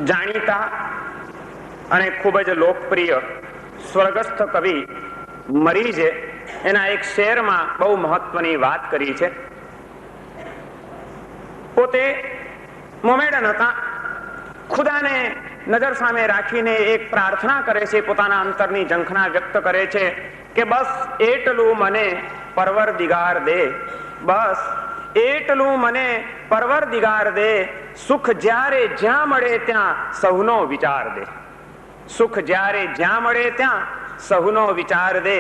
જાણીતા અને ખૂબ જ લોકપ્રિય સ્વર્ગસ્થ કવિ મરીજે એના એક શેરમાં બહુ મહત્વની વાત કરી છે. પોતે મોમેડન હતા. ખુદાને નજર સામે રાખીને એક પ્રાર્થના કરે છે, પોતાના અંતરની ઝંખના વ્યક્ત કરે છે કે બસ એટલું મને પરવરદિગાર દે, બસ એટલું મને પરવરદિગાર દે, સુખ જ્યારે જ્યાં મળે ત્યાં સૌનો વિચાર દે, સુખ જ્યારે જ્યાં મળે ત્યાં સૌનો વિચાર દે.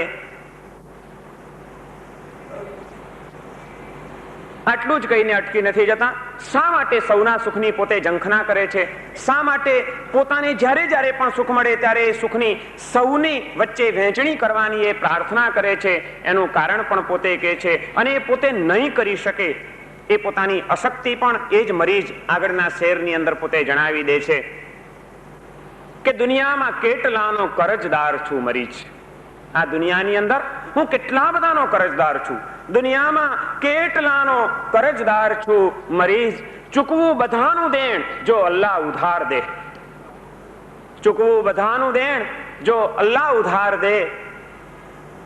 આટલું જ કહીને અટકી નથી જતા. શા માટે સૌના સુખની પોતે ઝંખના કરે છે? શા માટે પોતાને જ્યારે જ્યારે પણ સુખ મળે ત્યારે એ સુખની સૌની વચ્ચે વહેંચણી કરવાની એ પ્રાર્થના કરે છે? એનું કારણ પણ પોતે કહે છે, અને એ પોતે નહીં કરી શકે એ પોતાની અશક્તિ પણ એ જ મરીજ આગળના શેરની અંદર પોતે જણાવી દે છે કે દુનિયામાં કેટલાનો કરજદાર છું મરીજ. આ દુનિયાની અંદર હું કેટલા બધાનો કરજદાર છું, દુનિયામાં કેટલાનો કરજદાર છું મરીજ. ચૂકવું બધાનું દેણ જો અલ્લાહ ઉધાર દે, ચૂકવું બધાનું દેણ જો અલ્લાહ ઉધાર દે.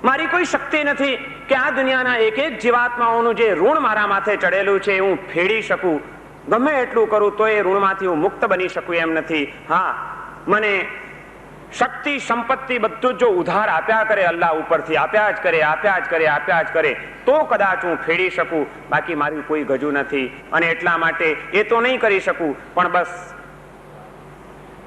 મારી કોઈ શક્તિ નથી કે આ દુનિયાના એક એક જીવાત્માઓનું જે ઋણ મારા માથે ચડેલું છે હું ફેડી શકું. ગમે એટલું કરું તો એ ઋણમાંથી હું મુક્ત બની શકું એમ નથી. હા, મને શક્તિ સંપત્તિ બધું જો ઉધાર આપ્યા કરે, અલ્લાહ ઉપરથી આપ્યા જ કરે, આપ્યા જ કરે, આપ્યા જ કરે, તો કદાચ હું ફેડી શકું. બાકી મારી કોઈ ગજુ નથી, અને એટલા માટે એ તો નહીં કરી શકું, પણ બસ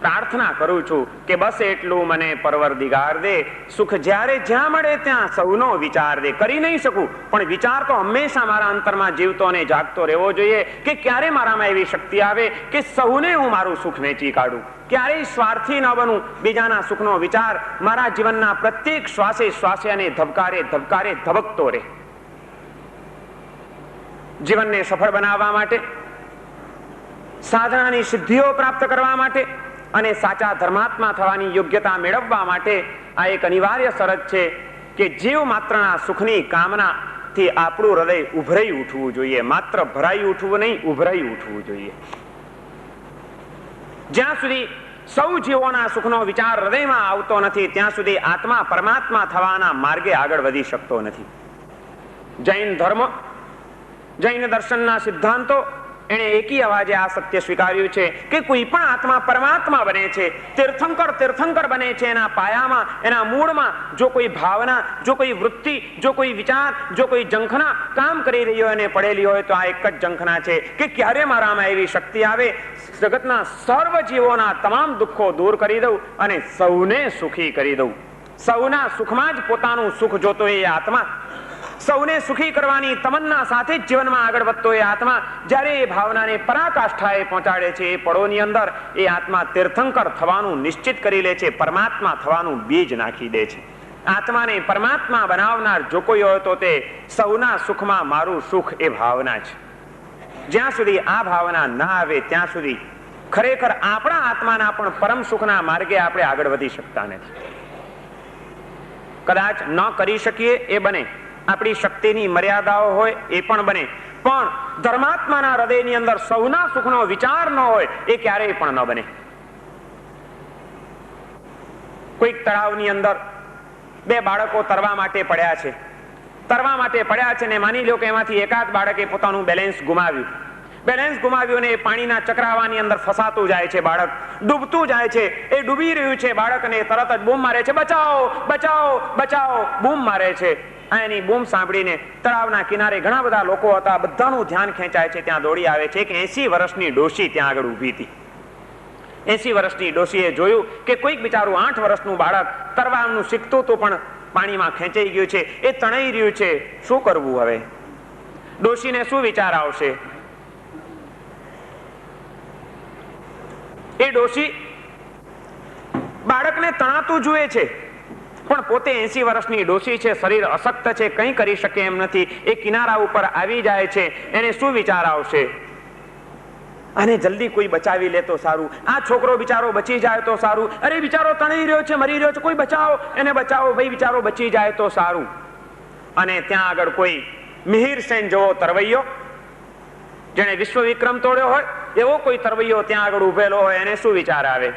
પ્રાર્થના કરું છું કે બસ એટલું મને પરવરદિગાર દે, સુખ જ્યારે જ્યાં મળે ત્યાં સૌનો વિચાર દે. કરી નહીં શકું, પણ વિચાર તો હંમેશા મારા અંતરમાં જીવતો અને જાગતો રહેવો જોઈએ કે ક્યારે મારામાં એવી શક્તિ આવે કે સૌને હું મારું સુખ વેચી કાઢું, ક્યારેય સ્વાર્થી ન બનું, બીજાના સુખનો વિચાર મારા જીવનના પ્રત્યેક શ્વાસે શ્વાસે અને ધબકારે ધબકારે ધબકતો રહે. જીવનને સફળ બનાવવા માટે, સાધનાની સિદ્ધિઓ પ્રાપ્ત કરવા માટે અને સાચા ધર્માત્મા થવાની યોગ્યતા મેળવવા માટે આ એક અનિવાર્ય શરત છે કે જીવ માત્રના સુખની કામનાથી આપણું હૃદય ઉભરાઈ ઉઠવું જોઈએ. માત્ર ભરાઈ ઉઠવું નહીં, ઉભરાઈ ઉઠવું જોઈએ. જ્યાં સુધી સૌ જીવોના સુખનો વિચાર હૃદયમાં આવતો નથી ત્યાં સુધી આત્મા પરમાત્મા થવાના માર્ગે આગળ વધી શકતો નથી. જૈન ધર્મ, જૈન દર્શનના સિદ્ધાંતો એને એકી અવાજે આ સત્ય સ્વીકાર્યું છે કે કોઈ પણ આત્મા પરમાત્મા બને છે, તીર્થંકર તીર્થંકર બને છે. એના પાયામાં, એના મૂળમાં જો કોઈ ભાવના, જો કોઈ વૃત્તિ, જો કોઈ વિચાર, જો કોઈ ઝંખના કામ કરી રહી હોય અને પડેલી હોય તો આ એક જ ઝંખના છે કે ક્યારે મારામાં એવી શક્તિ આવે, જગતના સર્વ જીવોના તમામ દુઃખો દૂર કરી દઉં અને સૌને સુખી કરી દઉં. સૌના સુખમાં જ પોતાનું સુખ જોતો એ આત્મા, સૌને સુખી કરવાની તમન્ના સાથે જ જીવનમાં આગળ વધતો એ આત્મા જ્યારે એ ભાવનાને પરાકાષ્ઠાએ પહોંચાડે છે, એ પળોની અંદર એ આત્મા તીર્થંકર થવાનું નિશ્ચિત કરી લે છે, પરમાત્મા થવાનું બીજ નાખી દે છે. આત્માને પરમાત્મા બનાવનાર જો કોઈ હોય તો તે સૌના સુખમાં મારું સુખ એ ભાવના છે. જ્યાં સુધી આ ભાવના ના આવે ત્યાં સુધી ખરેખર આપણા આત્માના પણ પરમ સુખના માર્ગે આપણે આગળ વધી શકતા નથી. કદાચ ન કરી શકીએ એ બને, આપણી શક્તિની મર્યાદાઓ હોય એ પણ બને, પણ ધર્માત્માના હૃદયની અંદર સૌના સુખનો વિચાર ન હોય એ ક્યારેય પણ ન બને. કોઈક તળાવની અંદર બે બાળકો તરવા માટે પડ્યા છે, તરવા માટે પડ્યા છે ને માની લો કે એમાંથી એકાદ બાળકે પોતાનું બેલેન્સ ગુમાવ્યું, બેલેન્સ ગુમાવ્યું અને પાણીના ચક્રાવાની અંદર ફસાતું જાય છે. બાળક ડૂબતું જાય છે, એ ડૂબી રહ્યું છે. બાળકને તરત જ બૂમ મારે છે, બચાવો બચાવો બચાવો, બૂમ મારે છે. એની બૂમ સાંભળીને તળાવના કિનારે ઘણા બધા લોકો હતા, બધાનું ધ્યાન ખેંચાય છે. ત્યાં દોડી આવે છે કે 80 વર્ષની ડોશી ત્યાં આગળ ઊભી હતી. 80 વર્ષની ડોશીએ જોયું કે કોઈક બિચારું 8 વર્ષનું બાળક તરવાનું શીખતું હતું પણ પાણીમાં ખેંચાઈ ગયું છે, એ તણાઈ રહ્યું છે. શું કરવું હવે? ડોશીને શું વિચાર આવશે? એ ડોશી બાળકને તણાતું જુએ છે પણ પોતે 80 વર્ષની ડોશી છે, શરીર અશક્ત છે, કંઈ કરી શકે એમ નથી. એ કિનારા ઉપર આવી જાય છે. એને શું વિચાર આવશે? આને જલ્દી કોઈ બચાવી લે તો સારું, આ છોકરો બિચારો બચી જાય તો સારું, અરે બિચારો તણાઈ રહ્યો છે, મરી રહ્યો છે, કોઈ બચાવો, એને બચાવો ભાઈ, બિચારો બચી જાય તો સારું. અને ત્યાં આગળ કોઈ મિહિર સેન જેવો તરવૈયો જેણે વિશ્વ વિક્રમ તોડ્યો હોય, એવો કોઈ તરવૈયો ત્યાં આગળ ઉભેલો હોય એને શું વિચાર આવે?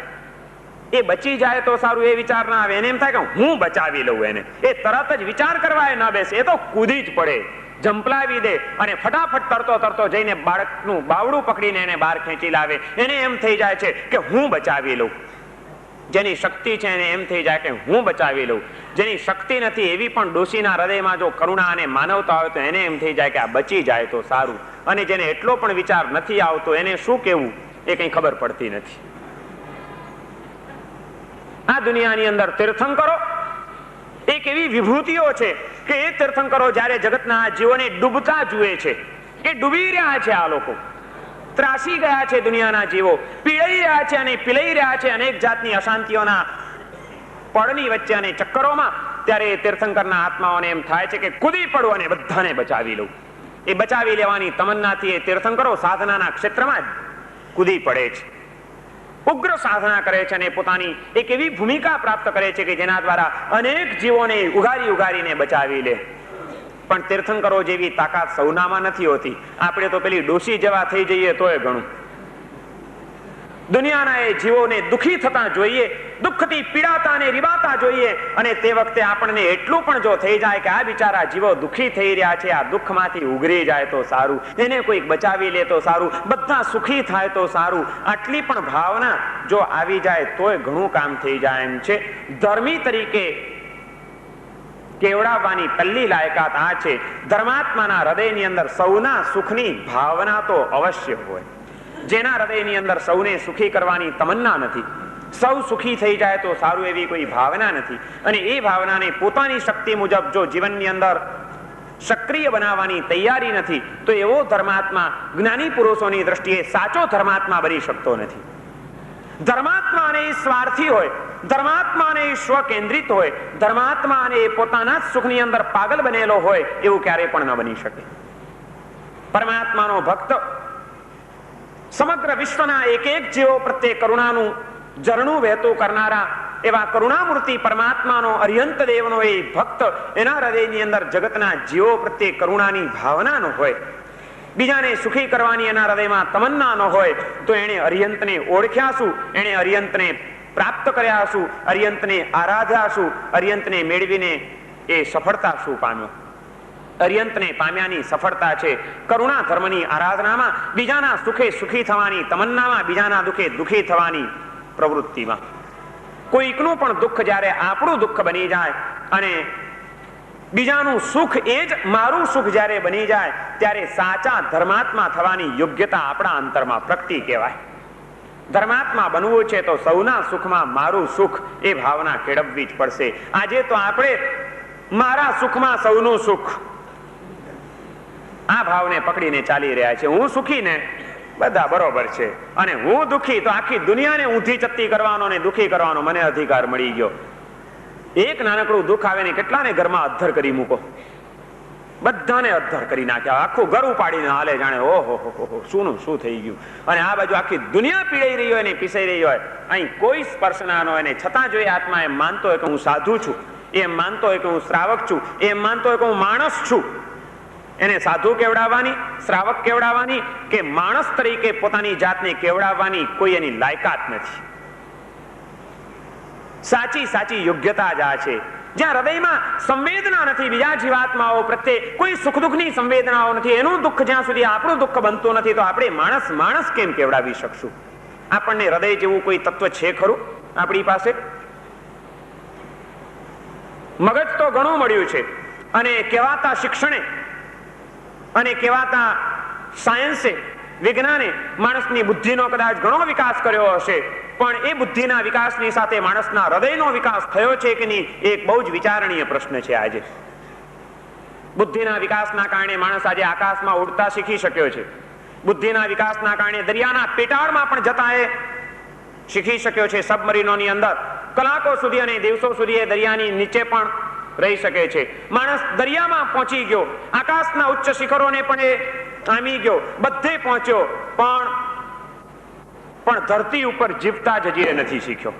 એ બચી જાય તો સારું એ વિચાર ના આવે, એને એમ થાય કે હું બચાવી લઉં એને. એ તરત જ વિચાર કરવા એ ના બેસે, એ તો કૂદી જ પડે, જંપલાવી દે અને ફટાફટ તરતો તરતો જઈને બાળકનું બાવડું પકડીને એને બહાર ખેંચી લાવે. એને એમ થઈ જાય છે કે હું બચાવી લઉં. જેની શક્તિ છે એને એમ થઈ જાય કે હું બચાવી લઉં. જેની શક્તિ નથી એવી પણ ડોશીના હૃદયમાં જો કરુણા અને માનવતા હોય તો એને એમ થઈ જાય કે આ બચી જાય તો સારું. અને જેને એટલો પણ વિચાર નથી આવતો એને શું કહેવું એ કંઈ ખબર પડતી નથી. આ દુનિયાની અંદર તીર્થંકરો એક એવી વિભૂતિઓ છે કે એ તીર્થંકરો જ્યારે જગતના જીવોને ડૂબતા જુએ છે, એ ડૂબી રહ્યા છે, આ લોકો ત્રાસી ગયા છે, દુનિયાના જીવો પીડાઈ રહ્યા છે અને પીલાઈ રહ્યા છે અનેક જાતની અશાંતિઓના પડની વચ્ચે અને ચક્કરોમાં, ત્યારે એ તીર્થંકરના આત્માઓને એમ થાય છે કે કૂદી પડું અને બધાને બચાવી લઉં. એ બચાવી લેવાની તમન્નાથી એ તીર્થંકરો સાધનાના ક્ષેત્રમાં જ કૂદી પડે છે, ઉગ્ર સાધના કરે છે અને પોતાની એક એવી ભૂમિકા પ્રાપ્ત કરે છે કે જેના દ્વારા અનેક જીવોને ઉગારી ઉગારીને બચાવી લે. પણ તીર્થંકરો જેવી તાકાત સૌનામાં નથી હોતી. આપણે તો પેલી ડોશી જેવા થઈ જઈએ તોય ઘણું. દુનિયાના એ જીવોને દુઃખી થતા જોઈએ, દુઃખથી પીડાતા અને રીવાતા જોઈએ, અને તે વખતે આપણને એટલું પણ જો થઈ જાય કે આ બિચારા જીવો દુઃખી થઈ રહ્યા છે, આ દુઃખમાંથી ઉગરી જાય તો સારું, એને કોઈક બચાવી લે તો સારું, બધા સુખી થાય તો સારું, આટલી પણ ભાવના જો આવી જાય તોય ઘણું કામ થઈ જાય એમ છે. ધર્મી તરીકે કેવડાવવાની પહેલી લાયકાત આ છે, ધર્માત્માના હૃદયની અંદર સૌના સુખની ભાવના તો અવશ્ય હોય. જેના હૃદયની અંદર સૌને સુખી કરવાની તમન્ના નથી, સૌ સુખી થઈ જાય તો સારું એવી કોઈ ભાવના નથી, અને એ ભાવનાને પોતાની શક્તિ મુજબ જો જીવનની અંદર સક્રિય બનાવવાની તૈયારી નથી, તો એવો ધર્માત્મા જ્ઞાની પુરુષોની દ્રષ્ટિએ સાચો ધર્માત્મા બની શકતો નથી. ધર્માત્મા અને સ્વાર્થી હોય, ધર્માત્મા અને સ્વકેન્દ્રિત હોય, ધર્માત્મા અને પોતાના જ સુખની અંદર પાગલ બનેલો હોય એવું ક્યારેય પણ ન બની શકે. પરમાત્માનો ભક્ત સમગ્ર વિશ્વના એક એક જીવો પ્રત્યે કરુણાનું ઝરણું વહેતું કરનારા એવા કરુણામૂર્તિ પરમાત્માનો અર્યંત દેવનો એ ભક્ત, એના હૃદયની અંદર જગતના જીવો પ્રત્યે કરુણાની ભાવના ન હોય, બીજાને સુખી કરવાની એના હૃદયમાં તમન્ના ન હોય, તો એણે અર્યંતને ઓળખ્યા શું, એણે અર્યંતને પ્રાપ્ત કર્યા શું, અર્યંતને આરાધ્યા શું, અર્યંતને મેળવીને એ સફળતા શું પામ્યો? અર્યંતને પામ્યાની સફળતા છે કરુણા ધર્મની આરાધનામાં, બીજાના સુખે સુખી થવાની તમન્નામાં, બીજાના દુઃખે દુઃખી થવાની પ્રવૃત્તિમાં. કોઈકનું પણ દુઃખ જ્યારે આપણું દુઃખ બની જાય અને બીજાનું સુખ એ જ મારું સુખ જ્યારે બની જાય, ત્યારે સાચા ધર્માત્મા થવાની યોગ્યતા આપણા અંતરમાં પ્રગટી કહેવાય. ધર્માત્મા બનવું છે તો સૌના સુખમાં મારું સુખ એ ભાવના કેળવવી જ પડશે. આજે તો આપણે મારા સુખમાં સૌનું સુખ આ ભાવને પકડીને ચાલી રહ્યા છે. હું સુખી ને બધા બરોબર છે, અને હું દુઃખી તો આખી દુનિયાને ઊંધી ચત્તી કરવાનો ને દુઃખી કરવાનો મને અધિકાર મળી ગયો. એક નાનકડું દુઃખ આવે ને કેટલાને ઘરમાં અધ્ધર કરી મૂકો, બધાને અધ્ધર કરી નાખ્યા, આખું ઘર ઉપાડીને હાલે જાણે ઓહો શું શું થઈ ગયું. અને આ બાજુ આખી દુનિયા પીડાઈ રહી હોય ને પીસાઈ રહી હોય, અહીં કોઈ સ્પર્શ ના હોય ને છતાં જો એ આત્મા એમ માનતો હોય કે હું સાધુ છું, એમ માનતો હોય કે હું શ્રાવક છું, એમ માનતો હોય કે હું માણસ છું, એને સાધુ કેવડાવવાની, શ્રાવક કેવડાવવાની કે માણસ તરીકે પોતાની જાતને કેવડાવવાની કોઈ એની લાયકાત નથી. સાચી સાચી યોગ્યતા જ આ છે. જ્યાં હૃદયમાં સંવેદના નથી બીજા જીવાત્માઓ પ્રત્યે, કોઈ સુખ દુઃખની સંવેદનાઓ નથી, એનું દુઃખ જ્યાં સુધી આપણું દુઃખ બનતું નથી, તો આપણે માણસ માણસ કેમ કેવડાવી શકશું? આપણને હૃદય જેવું કોઈ તત્વ છે ખરું આપણી પાસે? મગજ તો ઘણું મળ્યું છે, અને કહેવાતા શિક્ષણે અને કહેવાતા સાયન્સે, વિજ્ઞાને માણસની બુદ્ધિનો કદાચ ઘણો વિકાસ કર્યો હશે, પણ એ બુદ્ધિના વિકાસની સાથે માણસના હૃદયનો વિકાસ થયો છે કે નહીં, એક બહુ જ વિચારણીય પ્રશ્ન છે. આજે બુદ્ધિના વિકાસના કારણે માણસ આજે આકાશમાં ઉડતા શીખી શક્યો છે. બુદ્ધિના વિકાસના કારણે દરિયાના પેટાળમાં પણ જતા એ શીખી શક્યો છે. સબમરીનોની અંદર કલાકો સુધી અને દિવસો સુધી એ દરિયાની નીચે પણ રહી શકે છે. માણસ દરિયામાં પહોંચી ગયો, આકાશના ઉચ્ચ શિખરોને પણ એ આમી ગયો, બધે પહોંચ્યો, પણ ધરતી ઉપર જીવતા જ હજી નથી શીખ્યો.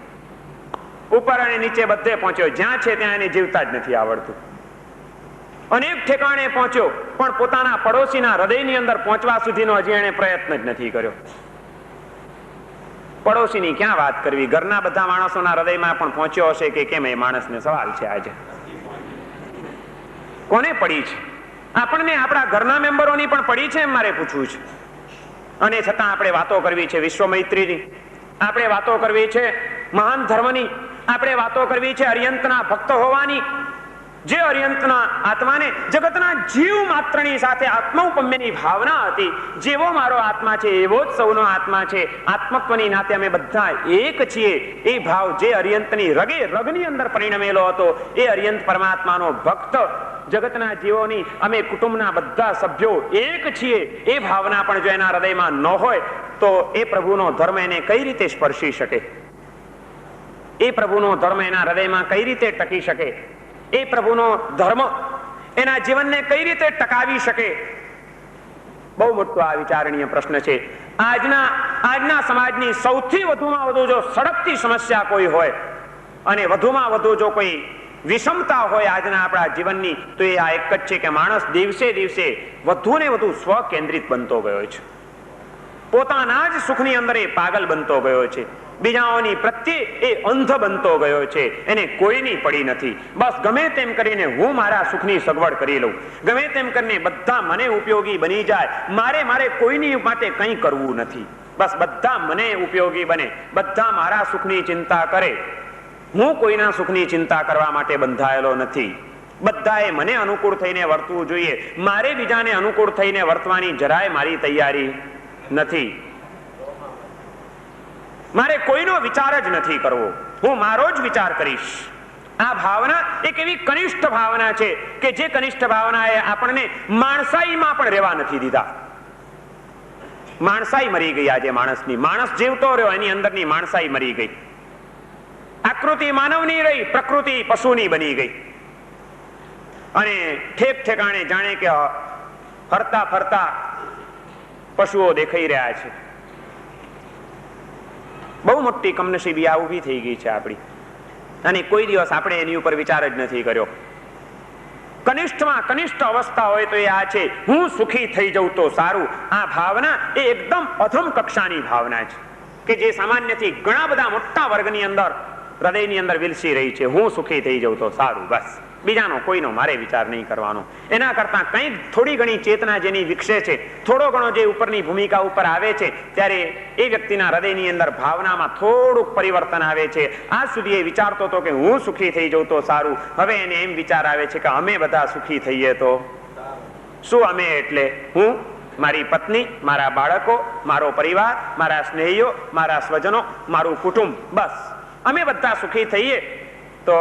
ઉપર અને નીચે બધે પહોંચ્યો, જ્યાં છે ત્યાં એને જીવતા જ નથી આવડતું. અનેક ઠેકાણે પહોંચ્યો, પણ પોતાના પડોશીના હૃદયની અંદર પહોંચવા સુધીનો હજી એને પ્રયત્ન જ નથી કર્યો. પડોશીની ક્યાં વાત કરવી, ઘરના બધા માણસોના હૃદયમાં પણ પહોંચ્યો હશે કે કેમ, એ માણસને સવાલ છે આજે. કોને પડી છે? આપણને આપણા ઘરના મેમ્બરોની પણ પડી છે એમ મારે પૂછવું છે. અને છતાં આપણે વાતો કરવી છે વિશ્વ મૈત્રીની, આપણે વાતો કરવી છે મહાન ધર્મની, આપણે વાતો કરવી છે અર્યંતના ભક્ત હોવાની, જે અર્યંતના આત્માને જગતના જીવ માત્રની સાથે આત્મૌપમ્યની ભાવના હતી. જેવો મારો આત્મા છે એવો જ સૌનો આત્મા છે, આત્મત્વની નાતે અમે બધા એક છીએ, એ ભાવ જે અર્યંતની રગે રગની અંદર પરિણમેલો હતો, એ અર્યંત પરમાત્માનો ભક્ત, જગતના જીવોની અમે કુટુંબના બધા સભ્યો એક છીએ, એ ભાવના પણ જો એના હૃદયમાં ન હોય તો એ પ્રભુનો ધર્મ એને કઈ રીતે સ્પર્શી શકે? એ પ્રભુનો ધર્મ એના હૃદયમાં કઈ રીતે ટકી શકે? એ પ્રભુનો ધર્મ એના જીવનને કઈ રીતે ટકાવી શકે? બહુ મોટો આ વિચારણીય પ્રશ્ન છે. આજના સમાજની સૌથી વધુમાં વધુ જો સળગતી સમસ્યા કોઈ હોય અને વધુમાં વધુ જો કોઈ વિષમતા હોય આજના આપણા જીવનની, તો એ આ એક જ છે કે માણસ દિવસે દિવસે વધુ ને વધુ સ્વકેન્દ્રિત બનતો ગયો છે. પોતાના જ સુખની અંદર એ પાગલ બનતો ગયો છે, બીજાઓની પ્રત્યે એ અંધ બનતો ગયો છે, એને કોઈની પડી નથી. બસ ગમે તેમ કરીને હું મારા સુખની સગવડ કરી લઉં, ગમે તેમ કરીને બધા મને ઉપયોગી બની જાય, મારે કોઈની માટે કંઈ કરવું નથી. બસ બધા મને ઉપયોગી બને, બધા મારા સુખની ચિંતા કરે, હું કોઈના સુખની ચિંતા કરવા માટે બંધાયેલો નથી. બધાએ મને અનુકૂળ થઈને વર્તવું જોઈએ, મારે બીજાને અનુકૂળ થઈને વર્તવાની જરાય મારી તૈયારી નથી. મારે કોઈનો વિચાર જ નથી કરવો, હું મારો જ વિચાર કરીશ. આ ભાવના એક એવી કનિષ્ઠ ભાવના છે કે જે કનિષ્ઠ ભાવનાએ આપણને માણસાઈમાં પણ રહેવા નથી દીધા. માણસાઈ મરી ગઈ આજે માણસની. માણસ જીવતો રહ્યો, એની અંદરની માણસાઈ મરી ગઈ. આકૃતિ માનવની રહી, પ્રકૃતિ પશુની બની ગઈ. અને ઠેક ઠેકાણે જાણે કે ફરતા ફરતા પશુઓ દેખાઈ રહ્યા છે. બહુ મોટી કમનસીબી આ ઊભી થઈ ગઈ છે આપણી, અને કોઈ દિવસ આપણે એની ઉપર વિચાર જ નથી કર્યો. કનિષ્ઠમાં કનિષ્ઠ અવસ્થા હોય તો એ આ છે, હું સુખી થઈ જઉં તો સારું. આ ભાવના એ એકદમ અધમ કક્ષાની ભાવના છે કે જે સામાન્યથી ઘણા બધા મોટા વર્ગની અંદર હૃદયની અંદર વિલસી રહી છે. હું સુખી થઈ જઉં તો સારું, બસ બીજાનો કોઈનો મારે વિચાર નહીં કરવાનો. એના કરતા કંઈક થોડી ઘણી ચેતના જેની વિકસે છે, થોડો ઘણો જે ઉપરની ભૂમિકા ઉપર આવે છે, ત્યારે એ વ્યક્તિના હૃદયની અંદર ભાવનામાં થોડુંક પરિવર્તન આવે છે. આજ સુધી એ વિચારતો હતો કે હું સુખી થઈ જઉં તો સારું, હવે એને એમ વિચાર આવે છે કે અમે બધા સુખી થઈએ તો શું? અમે એટલે હું, મારી પત્ની, મારા બાળકો, મારો પરિવાર, મારા સ્નેહીઓ, મારા સ્વજનો, મારું કુટુંબ, બસ અમે બધા સુખી થઈએ તો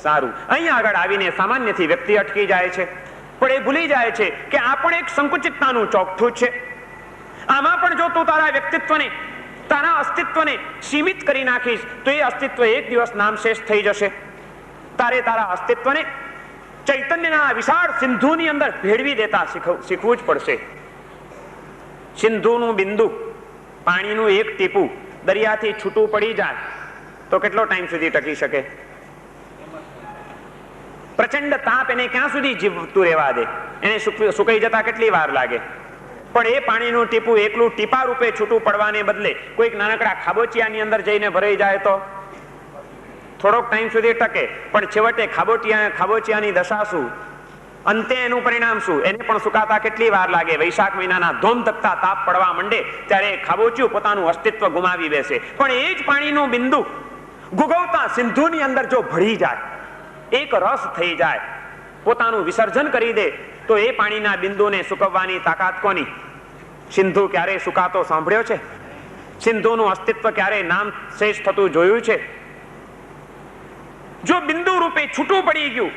સારું. અહીંયા આગળ આવીને સામાન્યથી વ્યક્તિ અટકી જાય છે, પણ એ ભૂલી જાય છે કે આ પણ એક સંકુચિતતાનું ચોકઠું છે. આમાં પણ જો તું તારા વ્યક્તિત્વને, તારા અસ્તિત્વને સીમિત કરી નાખીશ તો એ અસ્તિત્વ એક દિવસ નામશેષ થઈ જશે. તારે તારા અસ્તિત્વને ચૈતન્યના વિશાળ સિંધુની અંદર ભેળવી દેતા શીખવું જ પડશે. સિંધુનું બિંદુ, પાણીનું એક ટીપું દરિયાથી છૂટું પડી જાય તો કેટલો ટાઈમ સુધી ટકી શકે? પ્રચંડ તાપ એને ક્યાં સુધી જીવતું રહેવા દે? એને સુકાઈ જતા કેટલી વાર લાગે? પણ એ પાણીનું ટીપું એકલું ટીપા રૂપે છૂટું પડવાને બદલે કોઈક નાનકડા ખાબોચિયાની અંદર જઈને ભરાઈ જાય તો થોડોક ટાઈમ સુધી ટકે, પણ છેવટે ખાબોચિયાની દશા શું? અંતે એનું પરિણામ શું? એને પણ સુકાતા કેટલી વાર લાગે? વૈશાખ મહિનાના ધોમધકતા તાપ પડવા માંડે ત્યારે ખાબોચિયું પોતાનું અસ્તિત્વ ગુમાવી બેસે. પણ એ જ પાણીનું બિંદુ ગુગવતા સિંધુની અંદર જો ભળી જાય, એક રસ થઈ જાય, પોતાનું વિસર્જન કરી દે, તો એ પાણીના બિંદુને સુકવવાની તાકાત કોની? સિંધુ ક્યારે સુકાતો સાંભળ્યો છે? સિંધુનું અસ્તિત્વ ક્યારે નામ શેષ થતું જોયું છે? જો બિંદુ રૂપે છૂટું પડી ગયું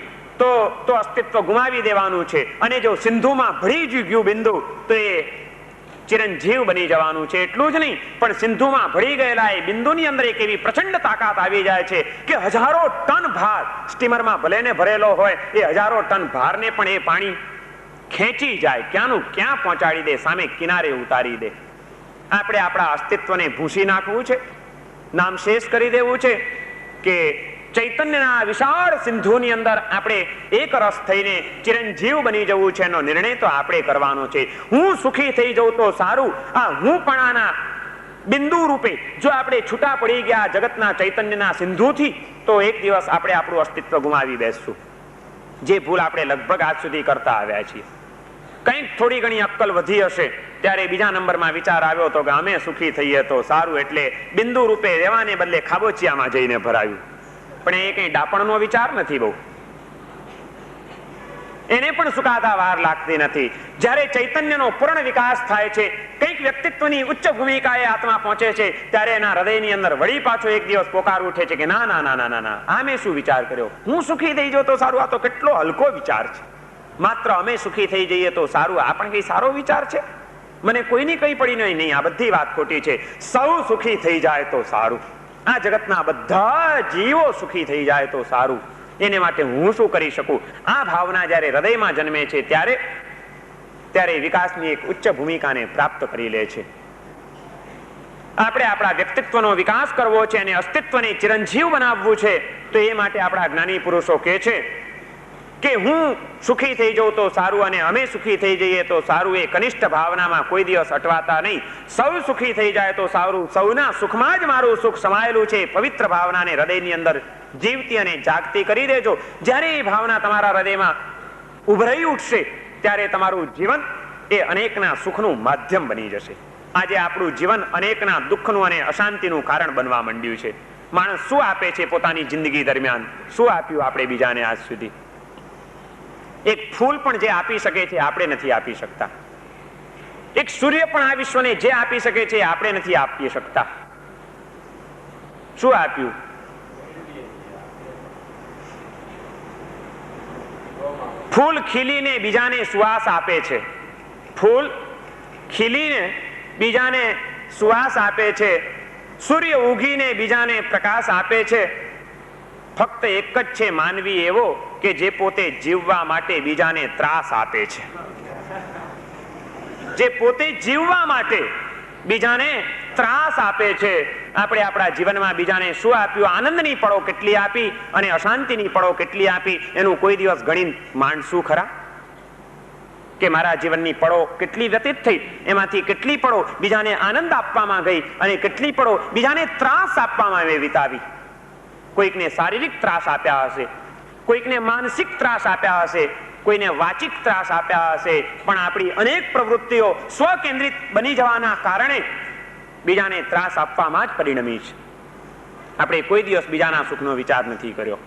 તો અસ્તિત્વ ગુમાવી દેવાનું છે, અને જો સિંધુમાં ભળી જ ગયું બિંદુ તો એ ચિરંજીવ બની જવાનું છે. એટલું જ નહીં, પણ સિંધુમાં ભળી ગયેલા એ બિંદુની અંદર એક એવી પ્રચંડ તાકાત આવી જાય છે કે હજારો ટન ભાર સ્ટીમરમાં ભલે ને ભરેલો હોય, એ હજારો ટન ભારને પણ એ પાણી ખેંચી જાય, ક્યાંનું ક્યાં પહોંચાડી દે, સામે કિનારે ઉતારી દે. આપણે આપણા અસ્તિત્વને ભૂંસી નાખવું છે, નામ શેષ કરી દેવું છે કે ચૈતન્યના વિશાળ સિંધુની અંદર આપણે એક રસ થઈને ચિરંજીવ બની જવું છે, એનો નિર્ણય તો આપણે કરવાનો છે. હું સુખી થઈ જઉં તો સારું. આ હું પણ આના બિંદુ રૂપે જો આપણે છૂટા પડી ગયા જગતના ચૈતન્યના સિંધુથી, તો એક દિવસ આપણે આપણું અસ્તિત્વ ગુમાવી બેસશું. જે ભૂલ આપણે લગભગ આજ સુધી કરતા આવ્યા છીએ. કંઈક થોડી ઘણી અક્કલ વધી હશે ત્યારે બીજા નંબરમાં વિચાર આવ્યો હતો કે અમે સુખી થઈએ તો સારું, એટલે બિંદુ રૂપે રહેવાને બદલે ખાબોચિયામાં જઈને ભરાયું. પણ એ કઈ ડાપણનો વિચાર નથી. બહુ એને પણ સુકાતા વાર લાગતી નથી. જ્યારે ચૈતન્યનો પૂર્ણ વિકાસ થાય છે, કંઈક વ્યક્તિત્વની ઉચ્ચ ભૂમિકાએ આત્મા પહોંચે છે, ત્યારે એના હૃદયની અંદર વળી પાછો એક દિવસ પોકાર ઉઠે છે કે ના ના ના ના ના, આ મેં શું વિચાર કર્યો, હું સુખી થઈ જાઉં તો સારું. આ તો કેટલો હલકો વિચાર છે. માત્ર અમે સુખી થઈ જઈએ તો સારું, આ પણ કઈ સારો વિચાર છે? મને કોઈની કઈ પડી નહીં. આ બધી વાત ખોટી છે. સૌ સુખી થઈ જાય તો સારું. આ જગતના બધા જીવો સુખી થઈ જાય તો સારું. એને માટે હું શું કરી શકું? આ ભાવના જ્યારે હૃદયમાં જન્મે છે ત્યારે વિકાસની એક ઉચ્ચ ભૂમિકાને પ્રાપ્ત કરી લે છે. આપણે આપણા વ્યક્તિત્વનો વિકાસ કરવો છે અને અસ્તિત્વને ચિરંજીવ બનાવવું છે, તો એ માટે આપણા જ્ઞાની પુરુષો કહે છે કે હું સુખી થઈ જાઉં તો સારું અને અમે સુખી થઈ જઈએ તો સારું. એ કનિષ્ઠ ભાવનામાં કોઈ દિવસ અટવાતા નહીં. સૌ સુખી થઈ જાય તો સારું. સૌના સુખમાં જ મારું સુખ સમાયેલું છે. પવિત્ર ભાવનાને હૃદયની અંદર જીવતી અને જાગતી કરી દેજો. જ્યારે એ ભાવના તમારા હૃદયમાં ઉભરાઈ ઉઠશે ત્યારે તમારું જીવન એ અનેકના સુખનું માધ્યમ બની જશે. આજે આપણું જીવન અનેકના દુઃખનું અને અશાંતિનું કારણ બનવા માંડ્યું છે. માણસ શું આપે છે પોતાની જિંદગી દરમિયાન? શું આપ્યું આપણે બીજાને આજ સુધી? એક ફૂલ પણ જે આપી શકે છે આપણે નથી આપી શકતા. એક સૂર્ય પણ આ વિશ્વને જે આપી શકે છે આપણે નથી આપી શકતા. શું આપ્યું? ફૂલ ખીલીને બીજાને સુવાસ આપે છે. ફૂલ ખીલીને બીજાને સુવાસ આપે છે. સૂર્ય ઉગીને બીજાને પ્રકાશ આપે છે. ફક્ત એક જ છે માનવી એવો કે જે પોતે જીવવા માટે બીજાને ત્રાસ આપે છે. જે પોતે જીવવા માટે બીજાને ત્રાસ આપે છે. આપણે આપણા જીવનમાં બીજાને શું આપ્યું? આનંદની પળો કેટલી આપી અને અશાંતિની પળો કેટલી આપી, એનું કોઈ દિવસ ગણી માણશું ખરા? કે મારા જીવનની પળો કેટલી વ્યતીત થઈ, એમાંથી કેટલી પળો બીજાને આનંદ આપવામાં ગઈ અને કેટલી પળો બીજાને ત્રાસ આપવામાં મેં વિતાવી. કોઈકને શારીરિક ત્રાસ આપ્યા હશે, કોઈકને માનસિક ત્રાસ આપ્યા હશે, કોઈને વાચિક ત્રાસ આપ્યા હશે, પણ આપણી અનેક પ્રવૃત્તિઓ સ્વકેન્દ્રિત બની જવાના કારણે બીજાને ત્રાસ આપવામાં જ પરિણમી છે. આપણે કોઈ દિવસ બીજાના સુખનો વિચાર નથી કર્યો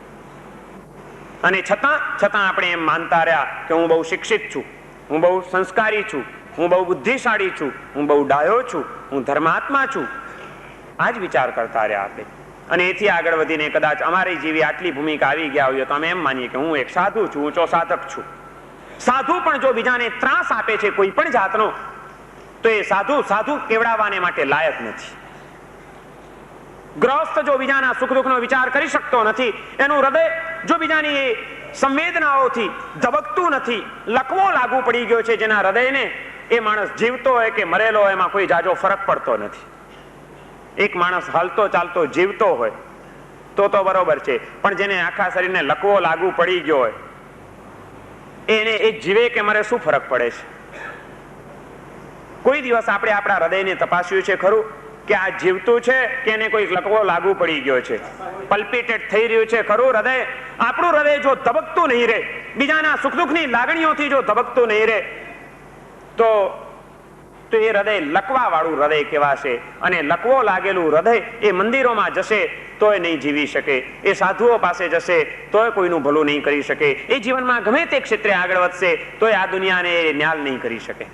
અને છતાં આપણે એમ માનતા રહ્યા કે હું બહુ શિક્ષિત છું, હું બહુ સંસ્કારી છું, હું બહુ બુદ્ધિશાળી છું, હું બહુ ડાયો છું, હું ધર્માત્મા છું. આ જ વિચાર કરતા રહ્યા આપણે. અને એથી આગળ વધીને કદાચ અમારી જેવી આટલી ભૂમિકા આવી ગયા હોય તો અમે એમ માનીએ કે હું એક સાધુ છું, ઊંચો સાધક છું. સાધુ પણ જો બીજાને ત્રાસ આપે છે કોઈ પણ જાતનો, તો એ સાધુ કેવડાવવાને માટે લાયક નથી. ગ્રહસ્થ જો બીજાના સુખ દુઃખનો વિચાર કરી શકતો નથી, એનું હૃદય જો બીજાની એ સંવેદનાઓથી ધબકતું નથી, લકવો લાગુ પડી ગયો છે જેના હૃદયને, એ માણસ જીવતો હોય કે મરેલો હોય એમાં કોઈ જાજો ફરક પડતો નથી. એક માણસ હાલતો ચાલતો જીવતો હોય તો બરોબર છે, પણ જેને આખા શરીરને લકવો લાગુ પડી ગયો હોય એને એ જીવે કે મરે શું ફરક પડે છે? કોઈ દિવસ આપણે આપણા હૃદયને તપાસ્યું છે ખરું કે આ જીવતું છે કે એને કોઈ લકવો લાગુ પડી ગયો છે? પલ્પિટેટ થઈ રહ્યું છે ખરું હૃદય? આપણું હૃદય જો ધબકતું નહીં રહે, બીજાના સુખ દુઃખની લાગણીઓથી જો ધબકતું નહીં રહે, તો એ હૃદય લકવા વાળું હૃદય કહેવાશે. અને લકવો લાગેલું હૃદય એ મંદિરોમાં જશે તોય નહીં જીવી શકે, એ સાધુઓ પાસે જશે તોય કોઈનું ભલું નહીં કરી શકે, એ જીવનમાં ગમે તે ક્ષેત્રે આગળ વધશે તોય આ દુનિયાને ન્યાલ નહીં કરી શકે.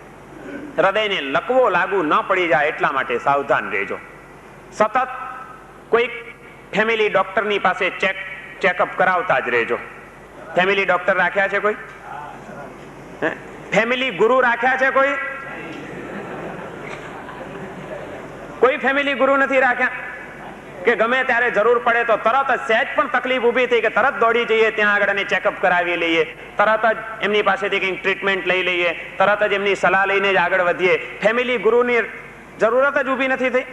હૃદયને લકવો લાગુ ન પડી જાય એટલા માટે સાવધાન રહેજો. સતત કોઈક ફેમિલી ડોક્ટરની પાસે ચેકઅપ કરાવતા જ રહેજો. ફેમિલી ડોક્ટર રાખ્યા છે કોઈ? ફેમિલી ગુરુ રાખ્યા છે કોઈ? કોઈ ફેમિલી ગુરુ નથી રાખ્યા કે ગમે ત્યારે જરૂર પડે તો તરત જ સહેજ પણ તકલીફ ઊભી થઈ કે તરત દોડી જઈએ ત્યાં આગળ અને ચેકઅપ કરાવી લઈએ, તરત જ એમની પાસેથી કંઈક ટ્રીટમેન્ટ લઈ લઈએ, તરત જ એમની સલાહ લઈને જ આગળ વધીએ. ફેમિલી ગુરુની જરૂરત જ ઊભી નથી થઈ.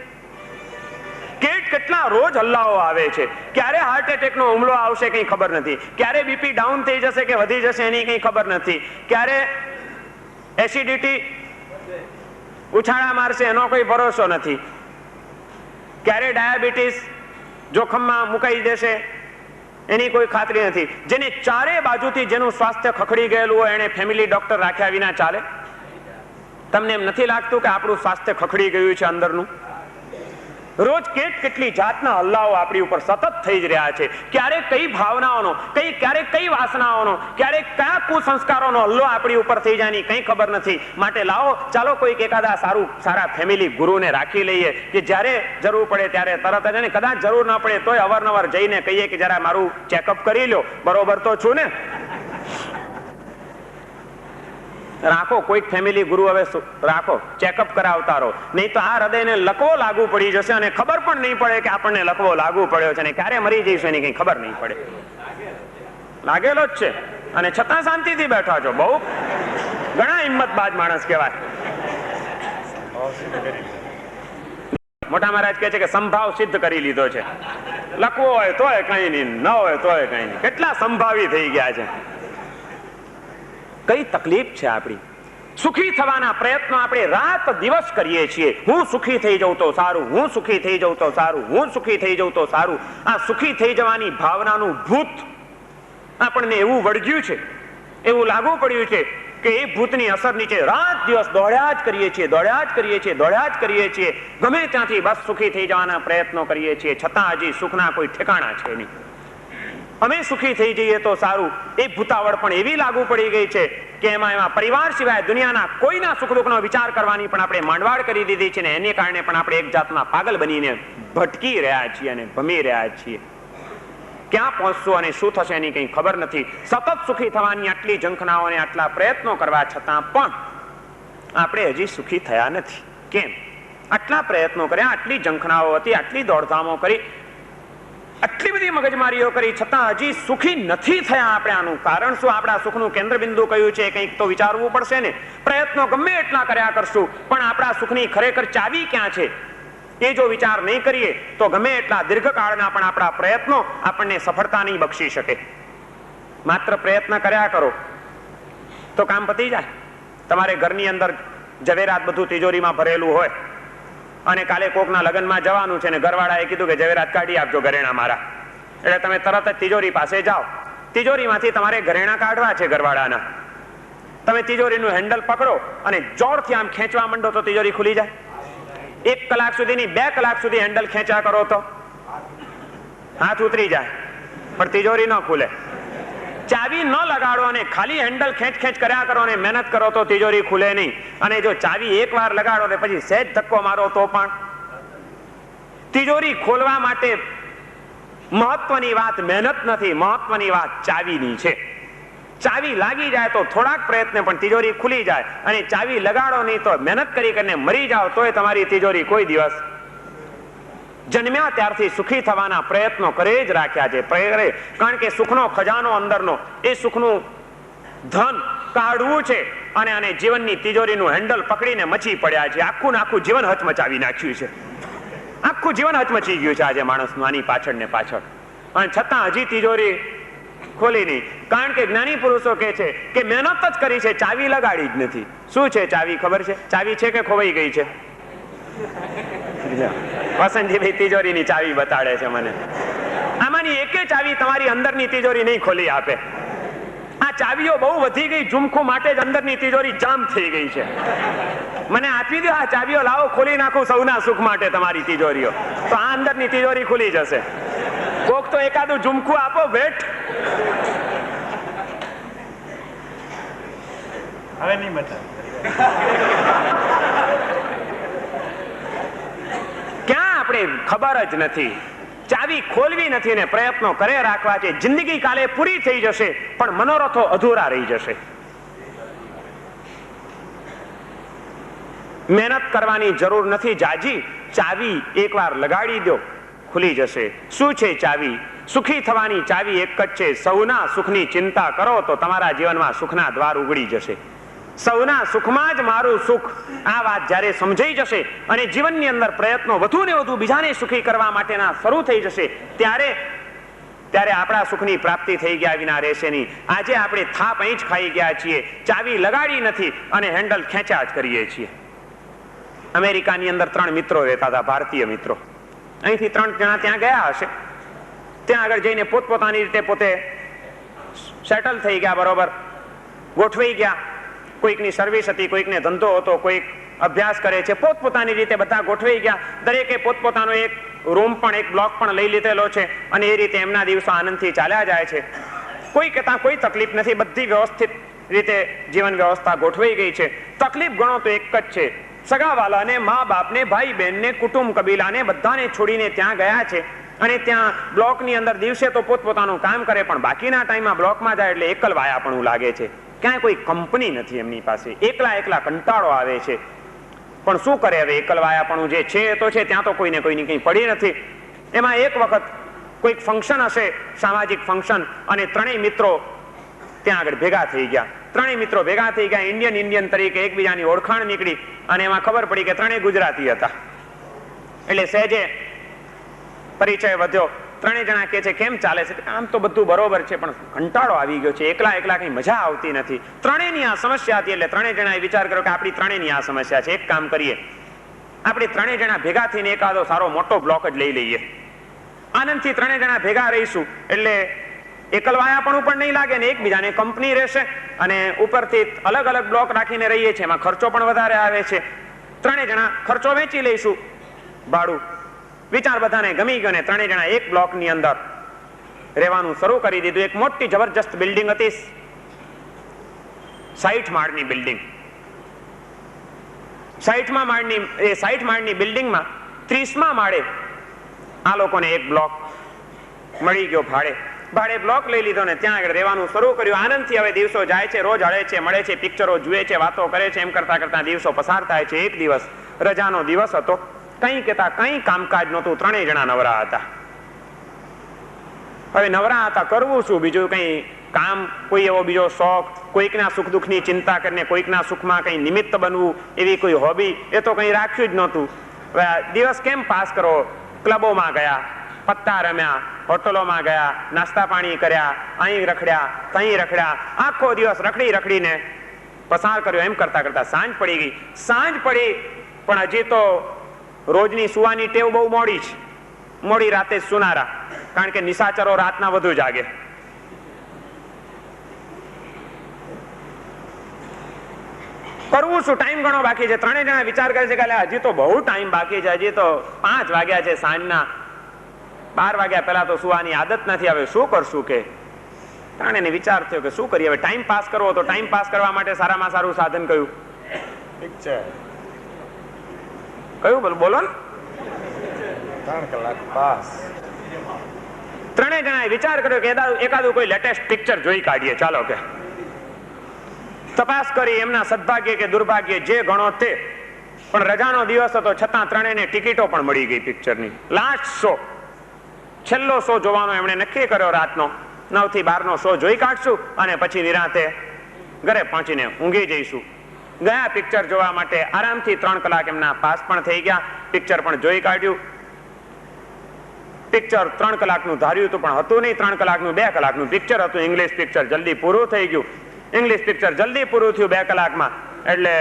કેટલા રોજ હલ્લાઓ આવે છે. ક્યારે હાર્ટ એટેકનો હુમલો આવશે કંઈ ખબર નથી, ક્યારે બીપી ડાઉન થઈ જશે કે વધી જશે એની કંઈ ખબર નથી, ક્યારે એસિડિટી ઉછાળા મારશે એનો કોઈ ભરોસો નથી. ક્યારે ડાયાબિટીસ જોખમમાં મુકાઈ દેશે એની કોઈ ખાતરી નથી. જેને ચારે બાજુથી જેનું સ્વાસ્થ્ય ખખડી ગયેલું હોય એને ફેમિલી ડોક્ટર રાખ્યા વિના ચાલે? તમને એમ નથી લાગતું કે આપણું સ્વાસ્થ્ય ખખડી ગયું છે અંદરનું? રોજ કેટલી જાતના હલ્લાઓ આપણી ઉપર સતત થઈ જ રહ્યા છે. ક્યારેક કઈ ભાવનાઓનો, ક્યારેક કઈ વાસનાઓનો, ક્યારેક કયા કુસંસ્કારોનો હલ્લો આપણી ઉપર થઈ જાય કઈ ખબર નથી. માટે લાવો ચાલો કોઈક એકાદા સારા ફેમિલી ગુરુને રાખી લઈએ કે જ્યારે જરૂર પડે ત્યારે તરત જ, અને કદાચ જરૂર ન પડે તોય અવારનવાર જઈને કહીએ કે જરા મારું ચેકઅપ કરી લો, બરોબર તો છું ને? રાખો કોઈક ફેમિલી ગુરુ હવે રાખો, ચેકઅપ કરાવતા રહો. નહીં તો આ હૃદયને લકવો લાગુ પડી જશે અને ખબર પણ નહીં પડે કે આપણને લકવો લાગુ પડ્યો છે, ને ક્યારે મરી જઈશું એની કઈ ખબર નહીં પડે. લાગેલો જ છે અને છતાં શાંતિથી બેઠા છો. બહુ ઘણા હિંમતબાજ માણસ કહેવાય. મોટા મહારાજ કહે છે કે સંભાવ સિદ્ધ કરી લીધો છે. લકવો હોય તોય કઈ નહીં, ન હોય તોય કઈ નહીં. કેટલા સંભાવી થઈ ગયા છે. કઈ તકલીફ છે આપણી. સુખી થવાના પ્રયત્નો આપણે રાત દિવસ કરીએ છીએ. હું સુખી થઈ જઉં તો સારું, હું સુખી થઈ જઉં તો સારું, હું સુખી થઈ જઉં તો સારું. આ સુખી થઈ જવાની ભાવનાનું ભૂત આપણને એવું વળગ્યું છે, એવું લાગુ પડ્યું છે કે એ ભૂતની અસર નીચે રાત દિવસ દોડ્યા જ કરીએ છીએ, દોડ્યા જ કરીએ છીએ, દોડ્યા જ કરીએ છીએ. ગમે ત્યાંથી બસ સુખી થઈ જવાના પ્રયત્નો કરીએ છીએ, છતાં હજી સુખના કોઈ ઠેકાણા છે નહીં. અમે સુખી થઈ જઈએ તો સારું, એ ભૂતાવળ પણ એવી લાગુ પડી ગઈ છે કે એમાં પરિવાર સિવાય દુનિયાના કોઈના સુખ દુઃખનો વિચાર કરવાની પણ આપણે માંડવાળ કરી દીધી છે, ને એને કારણે પણ આપણે એક જાતના પાગલ બનીને ભટકી રહ્યા છીએ અને ભમી રહ્યા છીએ. ક્યાં પહોંચશું અને શું થશે એની કંઈ ખબર નથી. સતત સુખી થવાની આટલી ઝંખનાઓ અને આટલા પ્રયત્નો કરવા છતાં પણ આપણે હજી સુખી થયા નથી. કેમ? આટલા પ્રયત્નો કર્યા, આટલી ઝંખનાઓ હતી, આટલી દોડધામો કરી, આટલી બધી મગજમારીઓ કરી, છતાં હજી સુખી નથી થયા. આપણે આનું કારણ શું? આપણા સુખનું કેન્દ્ર બિંદુ કયું છે? કંઈક તો વિચારવું પડશે ને. પ્રયત્નો ગમે એટલા કર્યા કરશું, પણ આપણા સુખની ખરેખર ચાવી ક્યાં છે એ જો વિચાર નહીં કરીએ તો ગમે એટલા દીર્ઘકાળના પણ આપણા પ્રયત્નો આપણને સફળતા નહીં બક્ષી શકે. માત્ર પ્રયત્ન કર્યા કરો તો કામ પતી જાય. તમારે ઘરની અંદર ઝવેરાત બધું તિજોરીમાં ભરેલું હોય અને કાલે કોકના લગ્નમાં જવાનું છે ને ઘરવાળાએ કીધું કે ઝવેરાત કાઢી આપજો ઘરેણા મારા, એટલે તમે તરત જ તિજોરી પાસે જાઓ. તિજોરીમાંથી તમારે ઘરેણા કાઢવા છે ઘરવાળાના. તમે તિજોરીનું હેન્ડલ પકડો અને જોરથી આમ ખેંચવા માંડો તો તિજોરી ખુલી જાય. 1 કલાક સુધીની 2 કલાક સુધી હેન્ડલ ખેંચ્યા કરો તો હાથ ઉતરી જાય, પણ તિજોરી ન ખુલે. ચાવી ન લગાડો અને ખાલી હેન્ડલ ખેંચ કર્યા કરો અને મહેનત કરો તો તિજોરી ખુલે નહીં. અને જો ચાવી એકવાર લગાડો ને પછી સહેજ ધક્કો મારો તો પણ તિજોરી ખોલવા માટે મહત્વની વાત મહેનત નથી, મહત્વની વાત ચાવીની છે. ચાવી લાગી જાય તો થોડાક પ્રયત્ન પણ તિજોરી ખુલી જાય, અને ચાવી લગાડો નહીં તો મહેનત કરીને મરી જાઓ તોય તમારી તિજોરી કોઈ દિવસ. જન્મ્યા ત્યારથી સુખી થવાના પ્રયત્નો કરે જ રાખ્યા છે. કારણ કે સુખનો ખજાનો અંદરનો, એ સુખનું ધન કાઢવું છે અને જીવનની તિજોરીનું હેન્ડલ પકડીને મચી પડ્યા છે. આખું ને આખું જીવન હચમચાવી નાખ્યું છે. આખું જીવન હચમચી ગયું છે આજે માણસનું આની પાછળ ને પાછળ, અને છતાં હજી તિજોરી ખોલી નહીં. કારણ કે જ્ઞાની પુરુષો કહે છે કે મહેનત જ કરી છે, ચાવી લગાડી જ નથી. શું છે ચાવી ખબર છે? ચાવી છે કે ખોવાઈ ગઈ છે? વસંતજીભાઈ તિજોરીની ચાવી બતાડે છે મને. આમાંની એકે ચાવી તમારી અંદરની તિજોરી નહીં ખોલી આપે. આ ચાવીઓ બહુ વધી ગઈ, ઝુમખું માટે જ અંદરની તિજોરી જામ થઈ ગઈ છે. મને આપી દો આ ચાવીઓ, લાવો ખોલી નાખું સૌના સુખ માટે તમારી તિજોરીઓ, તો આ અંદરની તિજોરી ખુલી જશે. કોક તો એકાદું ઝુમખું આપો ભેટ. હવે નહીં બતા. ક્યાં આપણે ખબર જ નથી, ચાવી ખોલવી નથી ને પ્રયત્નો કરે રાખવા છે. જિંદગી કાલે પૂરી થઈ જશે પણ મનોરથો અધૂરા રહી જશે. મહેનત કરવાની જરૂર નથી જાજી, ચાવી એકવાર લગાડી દો ખુલી જશે. શું છે ચાવી? સુખી થવાની ચાવી એક જ છે. સૌના સુખની ચિંતા કરો તો તમારા જીવનમાં સુખના દ્વાર ઉગડી જશે. સૌના સુખમાં જ મારું સુખ, આ વાત જ્યારે સમજાઈ જશે અને જીવનની અંદર પ્રયત્નો વધુ ને વધુ બીજાને સુખી કરવા માટેના શરૂ થઈ જશે, ત્યારે આપણા સુખની પ્રાપ્તિ થઈ ગયા વિના રહેશે નહીં. આજે આપણે થાપ અહીં જ ખાઈ ગયા છીએ, ચાવી લગાડી નથી અને હેન્ડલ ખેંચ્યા જ કરીએ છીએ. અમેરિકાની અંદર 3 મિત્રો રહેતા હતા, ભારતીય મિત્રો. અહીંથી 3 જણા ત્યાં ગયા હશે, ત્યાં આગળ જઈને પોતપોતાની રીતે પોતે સેટલ થઈ ગયા, બરોબર ગોઠવાઈ ગયા. કોઈકની સર્વિસ હતી, કોઈકને ધંધો હતો, કોઈક અભ્યાસ કરે છે, પોતપોતાની રીતે બધા ગોઠવાઈ ગયા. દરેકે પોતપોતાનો એક રૂમ પણ, એક બ્લોક પણ લઈ લીધેલો છે અને એ રીતે એમના દિવસો આનંદથી ચાલ્યા જાય છે. કોઈ કહેતા કોઈ તકલીફ નથી, બધી વ્યવસ્થિત રીતે જીવન વ્યવસ્થા ગોઠવાઈ ગઈ છે. તકલીફ ગણો તો એક જ છે, સગાવાલાને, મા બાપને, ભાઈ બહેનને, કુટુંબ કબીલાને બધાને છોડીને ત્યાં ગયા છે અને ત્યાં બ્લોકની અંદર દિવસે તો પોતપોતાનું કામ કરે પણ બાકીના ટાઈમમાં બ્લોકમાં જાય એટલે એકલવાયાપણું લાગે છે. ક્યાંય કોઈ કંપની નથી એમની પાસે, એકલા કંટાળો આવે છે. પણ શું કરે હવે, એકલવાયાપણું જે છે એ તો છે, ત્યાં તો કોઈને કોઈની કંઈ પડી નથી. એમાં એક વખત કોઈક ફંક્શન હશે, સામાજિક ફંક્શન, અને ત્રણેય મિત્રો ત્યાં આગળ ભેગા થઈ ગયા. ત્રણેય મિત્રો ભેગા થઈ ગયા, ઇન્ડિયન તરીકે એકબીજાની ઓળખાણ નીકળી અને એમાં ખબર પડી કે ત્રણેય ગુજરાતી હતા. એટલે સહેજે પરિચય વધ્યો. ત્રણેય જણા કહે છે કેમ ચાલે છે? આમ તો બધું બરોબર છે પણ કંટાળો આવી ગયો છે, એકલા કઈ મજા આવતી નથી. ત્રણેયની આ સમસ્યા હતી એટલે ત્રણેય જણાએ વિચાર કર્યો કે આપણી ત્રણેયની આ સમસ્યા છે, એક કામ કરીએ, આપણે ત્રણેય જણા ભેગા થઈને એકાદો સારો મોટો બ્લોક જ લઈ લઈએ. આનંદથી ત્રણેય જણા ભેગા રહીશું એટલે એકલવાયાપણું પણ નહીં લાગે ને એકબીજાને કંપની રહેશે. અને ઉપરથી અલગ અલગ બ્લોક રાખીને રહીએ છીએ, એમાં ખર્ચો પણ વધારે આવે છે. ત્રણેય જણા ખર્ચો વેચી લઈશું, ભાડું. વિચાર બધાને ગમી ગયો ને ત્રણેય જણા એક બ્લોકની અંદર રહેવાનું શરૂ કરી દીધું. એક મોટી જબરજસ્ત બિલ્ડિંગ હતી, 60 માળની બિલ્ડિંગ. 60 માળની બિલ્ડિંગમાં 30મા માળે આ લોકોને એક બ્લોક મળી ગયો ભાડે બ્લોક લઈ લીધો ને ત્યાં આગળ રહેવાનું શરૂ કર્યું. આનંદથી હવે દિવસો જાય છે, રોજ હળે છે, મળે છે, પિક્ચરો જુએ છે, વાતો કરે છે, એમ કરતા દિવસો પસાર થાય છે. એક દિવસ રજાનો દિવસ હતો, કંઈ કહેતા કંઈ કામકાજ નહોતું, ત્રણેય જણા નવરા હતા. હવે નવરા હતા, કરવું શું બીજું કંઈ કામ, કોઈ એવો બીજો શોખ, કોઈકના સુખ દુઃખની ચિંતા કરીને કોઈકના સુખમાં કંઈ નિમિત્ત બનવું, એવી કોઈ હોબી એ તો કંઈ રાખ્યું જ નહોતું. હવે દિવસ કેમ પાસ કરો? ક્લબોમાં ગયા, પત્તા રમ્યા, હોટલોમાં ગયા, નાસ્તા પાણી કર્યા, અહીં રખડ્યા, ત્યાં રખડ્યા, આખો દિવસ રખડીને પસાર કર્યો. એમ કરતા સાંજ પડી ગઈ. સાંજ પડી પણ હજી તો રોજની સુવાની ટેવ બહુ મોડી છે, મોડી રાતે સુનારા, કારણ કે નિશાચરો રાતના વધુ જાગે. કરવું શું? ટાઈમ ઘણો બાકી છે. ત્રણેય જણા વિચાર કરે છે કે હજી તો બહુ ટાઈમ બાકી છે, હજી તો 5 વાગ્યા છે સાંજના, 12 વાગ્યા પહેલા તો સુવાની આદત નથી, હવે શું કરશું? કે ત્રણેયને વિચાર થયો કે શું કરીએ હવે? ટાઈમ પાસ કરવો તો ટાઈમ પાસ કરવા માટે સારામાં સારું સાધન કયું? પિક્ચર. કયું? બોલો ને. 3 કલાક પાસ. ત્રણેય જણાએ વિચાર કર્યો કે એકાદું કોઈ લેટેસ્ટ પિક્ચર જોઈ કાઢીએ, ચાલો. કે તપાસ કરી, એમના સદભાગ્ય કે દુર્ભાગ્ય જે ગણો તે, પણ રજાનો દિવસ હતો છતાં ત્રણેયને ટિકિટો પણ મળી ગઈ પિક્ચરની. લાસ્ટ શો, છેલ્લો શો જોવાનો એમણે નક્કી કર્યો. રાતનો 9 થી 12નો શો જોઈ કાઢશું અને પછી નિરાંતે ઘરે પહોંચીને ઊંઘી જઈશું. ગયા પિક્ચર જોવા માટે, આરામથી 3 કલાક એમના પાસ પણ થઈ ગયા, પિક્ચર પણ જોઈ કાઢ્યું. પિક્ચર 3 કલાકનું ધાર્યું હતું પણ હતું નહીં, 3 કલાકનું 2 કલાકનું પિક્ચર હતું. ઇંગ્લિશ પિક્ચર જલ્દી પૂરું થઈ ગયું. ઇંગ્લિશ પિક્ચર જલ્દી પૂરું થયું 2 કલાકમાં, એટલે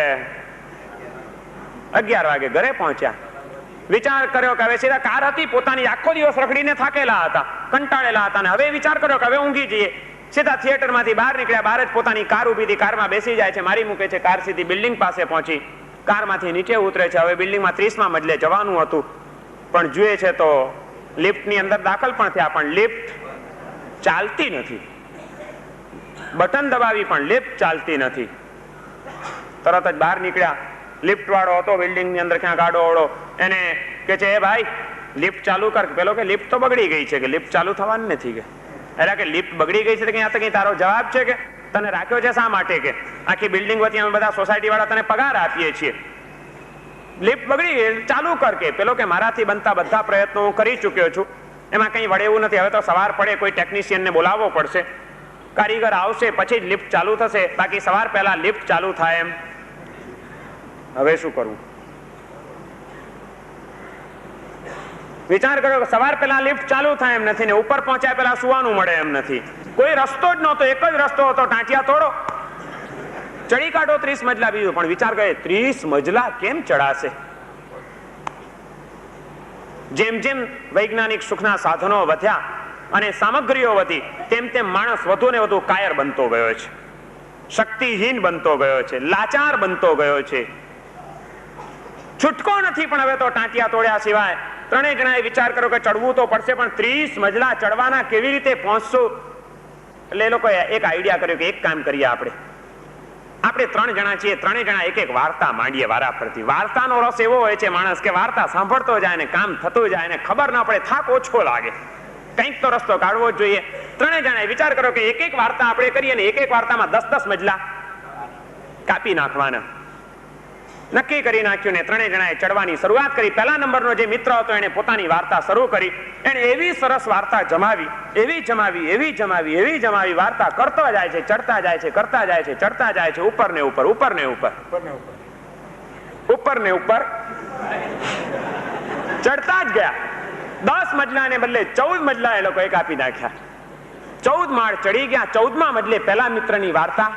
11 વાગે ઘરે પહોંચ્યા. વિચાર કર્યો કે હવે સીધા કાર હતી, પોતાની આખો દિવસ રખડીને થાકેલા હતા, કંટાળેલા હતા, અને હવે વિચાર કર્યો કે હવે ઊંઘી જઈએ. સીધા થિયેટરમાંથી બહાર નીકળ્યા, બહાર જ પોતાની કાર ઉભી હતી, કારમાં બેસી જાય છે, મારી મૂકે છે. કાર સીધી બિલ્ડિંગ પાસે પહોંચી, કારમાંથી નીચે ઉતરે છે. હવે બિલ્ડિંગમાં 30મા મજલે જવાનું હતું, પણ જુએ છે તો લિફ્ટની અંદર દાખલ પણ થયા, પણ લિફ્ટ ચાલતી નથી. બટન દબાવી પણ લિફ્ટ ચાલતી નથી. તરત જ બહાર નીકળ્યા. લિફ્ટ વાળો હતો બિલ્ડિંગની અંદર, ક્યાંક આડો ઓળો, એને કે છે એ ભાઈ લિફ્ટ ચાલુ કર. પેલો કે લિફ્ટ તો બગડી ગઈ છે, કે લિફ્ટ ચાલુ થવાની નથી. કે એટલે કે લિફ્ટ બગડી ગઈ છે કે કઈ તારો જવાબ છે કે તને રાખ્યો છે શા માટે? કે આખી બિલ્ડિંગ વચ્ચે અમે બધા સોસાયટી વાળા તને પગાર આપીએ છીએ, લિફ્ટ બગડી ગઈ ચાલુ કર. કે પેલો કે મારાથી બનતા બધા પ્રયત્નો હું કરી ચૂક્યો છું, એમાં કંઈ વળે એવું નથી. હવે તો સવાર પડે કોઈ ટેકનિશિયનને બોલાવવો પડશે, કારીગર આવશે પછી જ લિફ્ટ ચાલુ થશે, બાકી સવાર પહેલા લિફ્ટ ચાલુ થાય એમ. હવે શું કરવું? વિચાર કર્યો કે સવાર પહેલા લિફ્ટ ચાલુ થાય એમ નથી ને ઉપર પહોંચ્યા પહેલા સુવાનું મળે એમ નથી. કોઈ રસ્તો જ નહોતો, એક જ રસ્તો હતો, ટાંટિયા તોડો, ચડી કાઢો 30 મજલા બીજું. પણ વિચાર કરે 30 મજલા કેમ ચડાશે? જેમ જેમ વૈજ્ઞાનિક સુખના સાધનો વધ્યા અને સામગ્રીઓ વધી, તેમ તેમ માણસ વધુ ને વધુ કાયર બનતો ગયો છે, શક્તિહીન બનતો ગયો છે, લાચાર બનતો ગયો છે. છૂટકો નથી. પણ હવે તો ટાંટિયા તોડ્યા સિવાય ત્રણેય જણાએ વિચાર કર્યો કે ચડવું તો પડશે, પણ 30 મજલા ચડવાના કેવી રીતે પહોંચશું? એટલે એ લોકોએ એક આઈડિયા કર્યો કે એક કામ કરીએ, આપણે 3 જણા છીએ, ત્રણેય જણા એક વાર્તા માંડીએ વારા ફરતી. વાર્તાનો રસ એવો હોય છે માણસ કે વાર્તા સાંભળતો જાય ને કામ થતું જાય ને ખબર ના પડે, થાક ઓછો લાગે. કંઈક તો રસ્તો કાઢવો જ જોઈએ. ત્રણેય જણાએ વિચાર કર્યો કે એક વાર્તા આપણે કરીએ ને એક વાર્તામાં 10 મજલા કાપી નાખવાના. નક્કી કરી નાખ્યું ને ત્રણેય જણાએ ચડવાની શરૂઆત કરી. પહેલા નંબરનો જે મિત્ર હતો એને પોતાની વાર્તા શરૂ કરી. એને એવી સરસ વાર્તા જમાવી, એવી જમાવી, વાર્તા કરતો જાય છે, ચડતા જાય છે, કરતા જાય છે, ચડતા જાય છે, ઉપર ને ઉપર, ઉપર ને ઉપર, ઉપર ને ઉપર ચડતા જ ગયા. 10 મજલાને બદલે 14 મજલા એ લોકોએ કાપી નાખ્યા. 14 માળ ચડી ગયા. 14મા મજલે પહેલા મિત્રની વાર્તા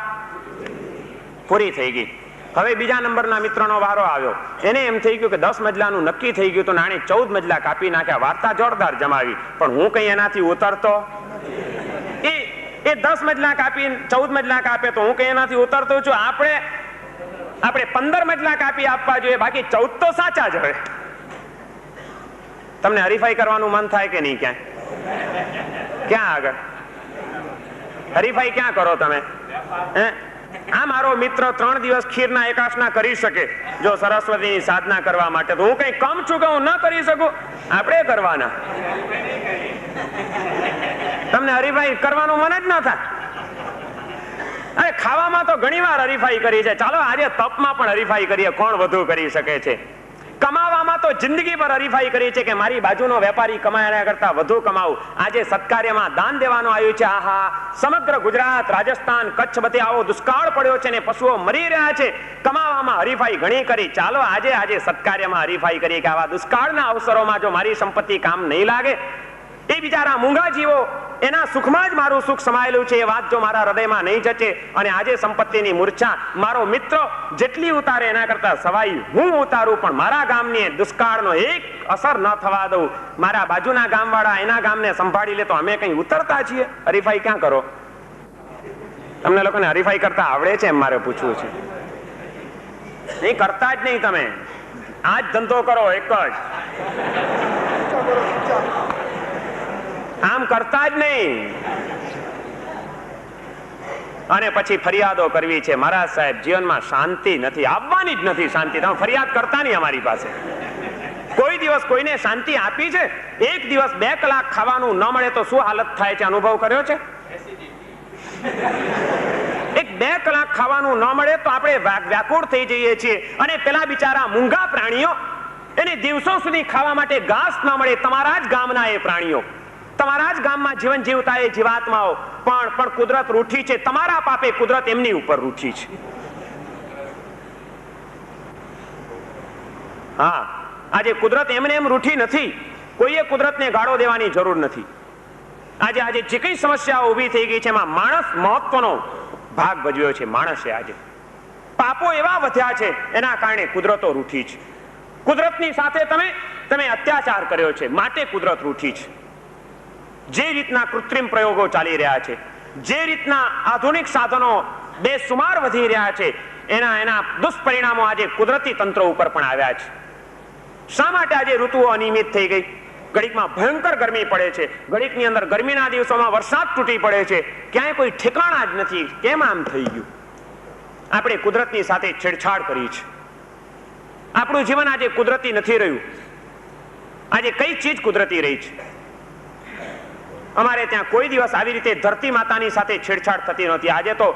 પૂરી થઈ ગઈ. હવે બીજા નંબરના મિત્રનો વારો આવ્યો. એને એમ થઈ ગયું કે 10 મજલાનું નક્કી થઈ ગયું, તો નાણે 14 મજલા કાપી નાખ્યા. વાર્તા જોરદાર જમાવી, પણ હું કઈ એનાથી ઉતરતો. એ 10 મજલા કાપી 14 મજલા કાપે તો હું કઈ એનાથી ઉતરતો છું. આપણે 15 મજલા કાપી આપવા જોઈએ, બાકી 14 તો સાચા જ હોય. તમને હરીફાઈ કરવાનું મન થાય કે નહીં? ક્યાં આગળ હરીફાઈ ક્યાં કરો તમે? આ મારો મિત્ર 3 દિવસ ખીરના એકાશના કરી શકે જો સરસ્વતીની સાધના કરવા માટે, તો હું કઈ કમ છું કે હું ન કરી શકું? આપણે કરવાના. તમને હરીફાઈ કરવાનું મન જ ન થાય. અરે ખાવામાં તો ઘણી વાર હરીફાઈ કરી છે. ચાલો આજે તપમાં પણ હરીફાઈ કરીએ, કોણ વધુ કરી શકે છે. કમાવામાં તો જિંદગી પર હરીફાઈ કરી છે કે મારી બાજુનો વેપારી કમાયા કરતા વધુ કમાવું. આજે સત્કાર્યમાં દાન દેવાનું આવ્યું છે. આહા, સમગ્ર ગુજરાત, રાજસ્થાન, કચ્છ બધે આવો દુષ્કાળ પડ્યો છે ને પશુઓ મરી રહ્યા છે. કમાવામાં હરીફાઈ ઘણી કરી. ચાલો આજે સત્કાર્યમાં હરીફાઈ કરીએ કે આવા દુષ્કાળના અવસરોમાં જો મારી સંપત્તિ કામ નહીં લાગે, એ બિચારા મૂંગા જીવો, એના સુખમાં જ મારું સુખ સમાયેલું છે, એ વાત જો મારા હૃદયમાં નહીં જચે, અને આજે સંપત્તિની મૂર્છા મારો મિત્ર જેટલી ઉતારે એના કરતા સવાઈ હું ઉતારું, પણ મારા ગામની દુષ્કાળનો એક અસર ન થવા દઉં, મારા બાજુના ગામવાળા એના ગામને સંભાળી લે, તો અમે કઈ ઉતરતા છીએ? હરીફાઈ ક્યાં કરો? તમને લોકોને હરીફાઈ કરતા આવડે છે એમ મારે પૂછવું છે? નહીં, કરતા જ નહીં. તમે આ જ ધંધો કરો, એક જ. આમ કરતા જ નહીં. અને પછી ફરિયાદો કરવી છે. મહારાજ સાહેબ, જીવનમાં શાંતિ નથી, આવવાની જ નથી શાંતિ. તમે ફરિયાદ કરતા નહીં અમારી પાસે. કોઈ દિવસ કોઈને શાંતિ આપી છે? એક દિવસ 2 કલાક ખાવાનું ન મળે તો શું હાલત થાય છે, અનુભવ કર્યો છે? એક 2 કલાક ખાવાનું ન મળે તો આપણે વ્યાકુળ થઈ જઈએ છીએ. અને પેલા બિચારા મૂંગા પ્રાણીઓ, એને દિવસો સુધી ખાવા માટે ઘાસ ન મળે. તમારા જ ગામના એ પ્રાણીઓ, તમારા જ ગામમાં જીવન જીવતા એ જીવાત્માઓ, પણ કુદરત રૂઠી છે. તમારા પાપે કુદરત એમની ઉપર રૂઠી છે. હા, આજે કુદરત એમને એમ રૂઠી નથી. કોઈએ કુદરતને ગાળો દેવાની જરૂર નથી. આજે જે કઈ સમસ્યાઓ ઊભી થઈ ગઈ છે એમાં માણસ મહત્વનો ભાગ ભજવ્યો છે. માણસે આજે પાપો એવા વધ્યા છે, એના કારણે કુદરતો રૂઠી છે. કુદરતની સાથે તમે અત્યાચાર કર્યો છે, માટે કુદરત રૂઠી છે. જે રીતના કૃત્રિમ પ્રયોગો ચાલી રહ્યા છે, જે રીતના આધુનિક સાધનો બેસુમાર વધી રહ્યા છે, એના દુષ્પરિણામો આજે કુદરતી તંત્ર ઉપર પણ આવ્યા છે. શા માટે આજે ઋતુઓ અનિયમિત થઈ ગઈ? ઘડીકમાં ભયંકર ગરમી પડે છે, ઘડીકની અંદર ગરમીના દિવસોમાં વરસાદ તૂટી પડે છે, ક્યાંય કોઈ ઠેકાણા જ નથી. કેમ આમ થઈ ગયું? આપણે કુદરતની સાથે છેડછાડ કરી છે. આપણું જીવન આજે કુદરતી નથી રહ્યું. આજે કઈ ચીજ કુદરતી રહી છે? અમારે ત્યાં કોઈ દિવસ આવી રીતે ધરતી માતાની સાથે છેડછાડ થતી નહોતી. આજે તો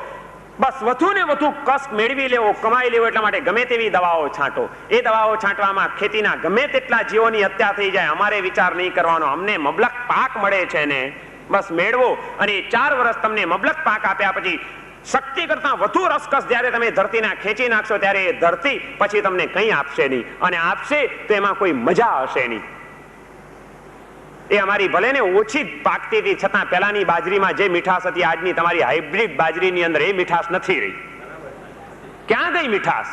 બસ વધુ ને વધુ કષ્ટ મેળવી લેવો, કમાઈ લેવો, એટલા માટે ગમે તેવી દવાઓ છાંટો. એ દવાઓ છાંટવામાં ખેતીના ગમે તેટલા જીવોની હત્યા થઈ જાય, અમારે વિચાર નહીં કરવાનો. અમને મબલક પાક મળે છે ને બસ મેળવો. અને 4 વર્ષ તમને મબલક પાક આપ્યા પછી શક્તિ કરતા વધુ રસકસ જ્યારે તમે ધરતીના ખેંચી નાખશો, ત્યારે એ ધરતી પછી તમને કંઈ આપશે નહીં. અને આપશે તો એમાં કોઈ મજા હશે નહીં. એ અમારી ભલે ને ઓછી પાકતી હતી, છતાં પહેલાની બાજરીમાં જે મીઠાશ હતી, આજની તમારી હાઇબ્રિડ બાજરીની અંદર એ મીઠાશ નથી રહી. ક્યાં ગઈ મીઠાશ?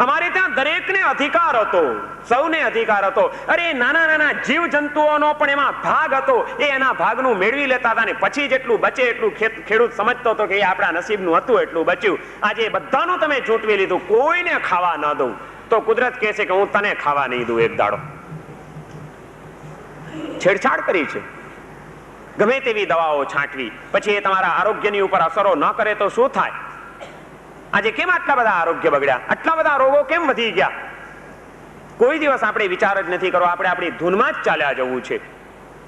અમારે ત્યાં દરેકને અધિકાર હતો, સૌને અધિકાર હતો. અરે નાના નાના જીવ જંતુઓનો પણ એમાં ભાગ હતો. એ એના ભાગનું મેળવી લેતા હતા ને પછી જેટલું બચે એટલું ખેડૂત સમજતો હતો કે એ આપણા નસીબનું હતું એટલું બચ્યું. આજે બધાનું તમે ચૂંટવી લીધું, કોઈને ખાવા ન દઉં તો કુદરત કહે છે કે હું તને ખાવા નહીં દઉં એક દાડો. છેડછાડ કરી છે. ગમે તેવી દવાઓ છાંટવી, પછી એ તમારા આરોગ્યની ઉપર અસરો ન કરે તો શું થાય? આજે કેમ આટલા બધા આરોગ્ય બગડ્યા? આટલા બધા રોગો કેમ વધી ગયા? કોઈ દિવસ આપણે વિચાર જ નથી કરવો. આપણે આપણી ધૂનમાં જ ચાલ્યા જવું છે.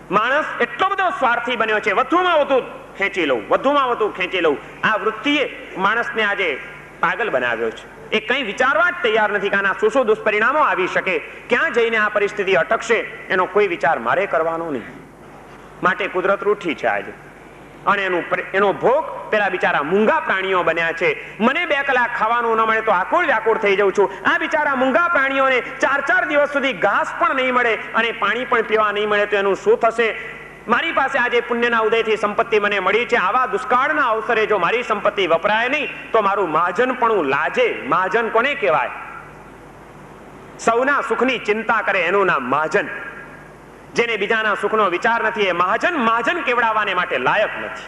માણસ એટલો બધો સ્વાર્થી બન્યો છે, વધુમાં વધુ ખેંચી લઉં, વધુમાં વધુ ખેંચી લઉં. આ વૃત્તિએ માણસને આજે પાગલ બનાવ્યો છે. એ કંઈ વિચારવા જ તૈયાર નથી કે આના શું શું દુષ્પરિણામો આવી શકે, ક્યાં જઈને આ પરિસ્થિતિ અટકશે, એનો કોઈ વિચાર મારે કરવાનો નહીં. માટે કુદરત રૂઠી છે આજે, અને એનો ભોગ પેલા બિચારા મૂંગા પ્રાણીઓ બન્યા છે. મને 2 કલાક ખાવાનું ન મળે તો આકુળ વ્યાકુળ થઈ જાઉં છું. આ બિચારા મૂંગા પ્રાણીઓને 4 દિવસ સુધી ઘાસ પણ નહીં મળે અને પાણી પણ પીવા નહીં મળે તો એનું શું થશે? મારી પાસે આજે પુણ્યના ઉદયથી સંપત્તિ મને મળી છે. આવા દુષ્કાળના અવસરે જો મારી સંપત્તિ વપરાય નહીં તો મારું મહાજન પણ લાજે. મહાજન કોને કહેવાય? સૌના સુખની ચિંતા કરે એનું નામ મહાજન. જેને બીજાના સુખનો વિચાર નથી એ મહાજન કેવડાવવાને માટે લાયક નથી.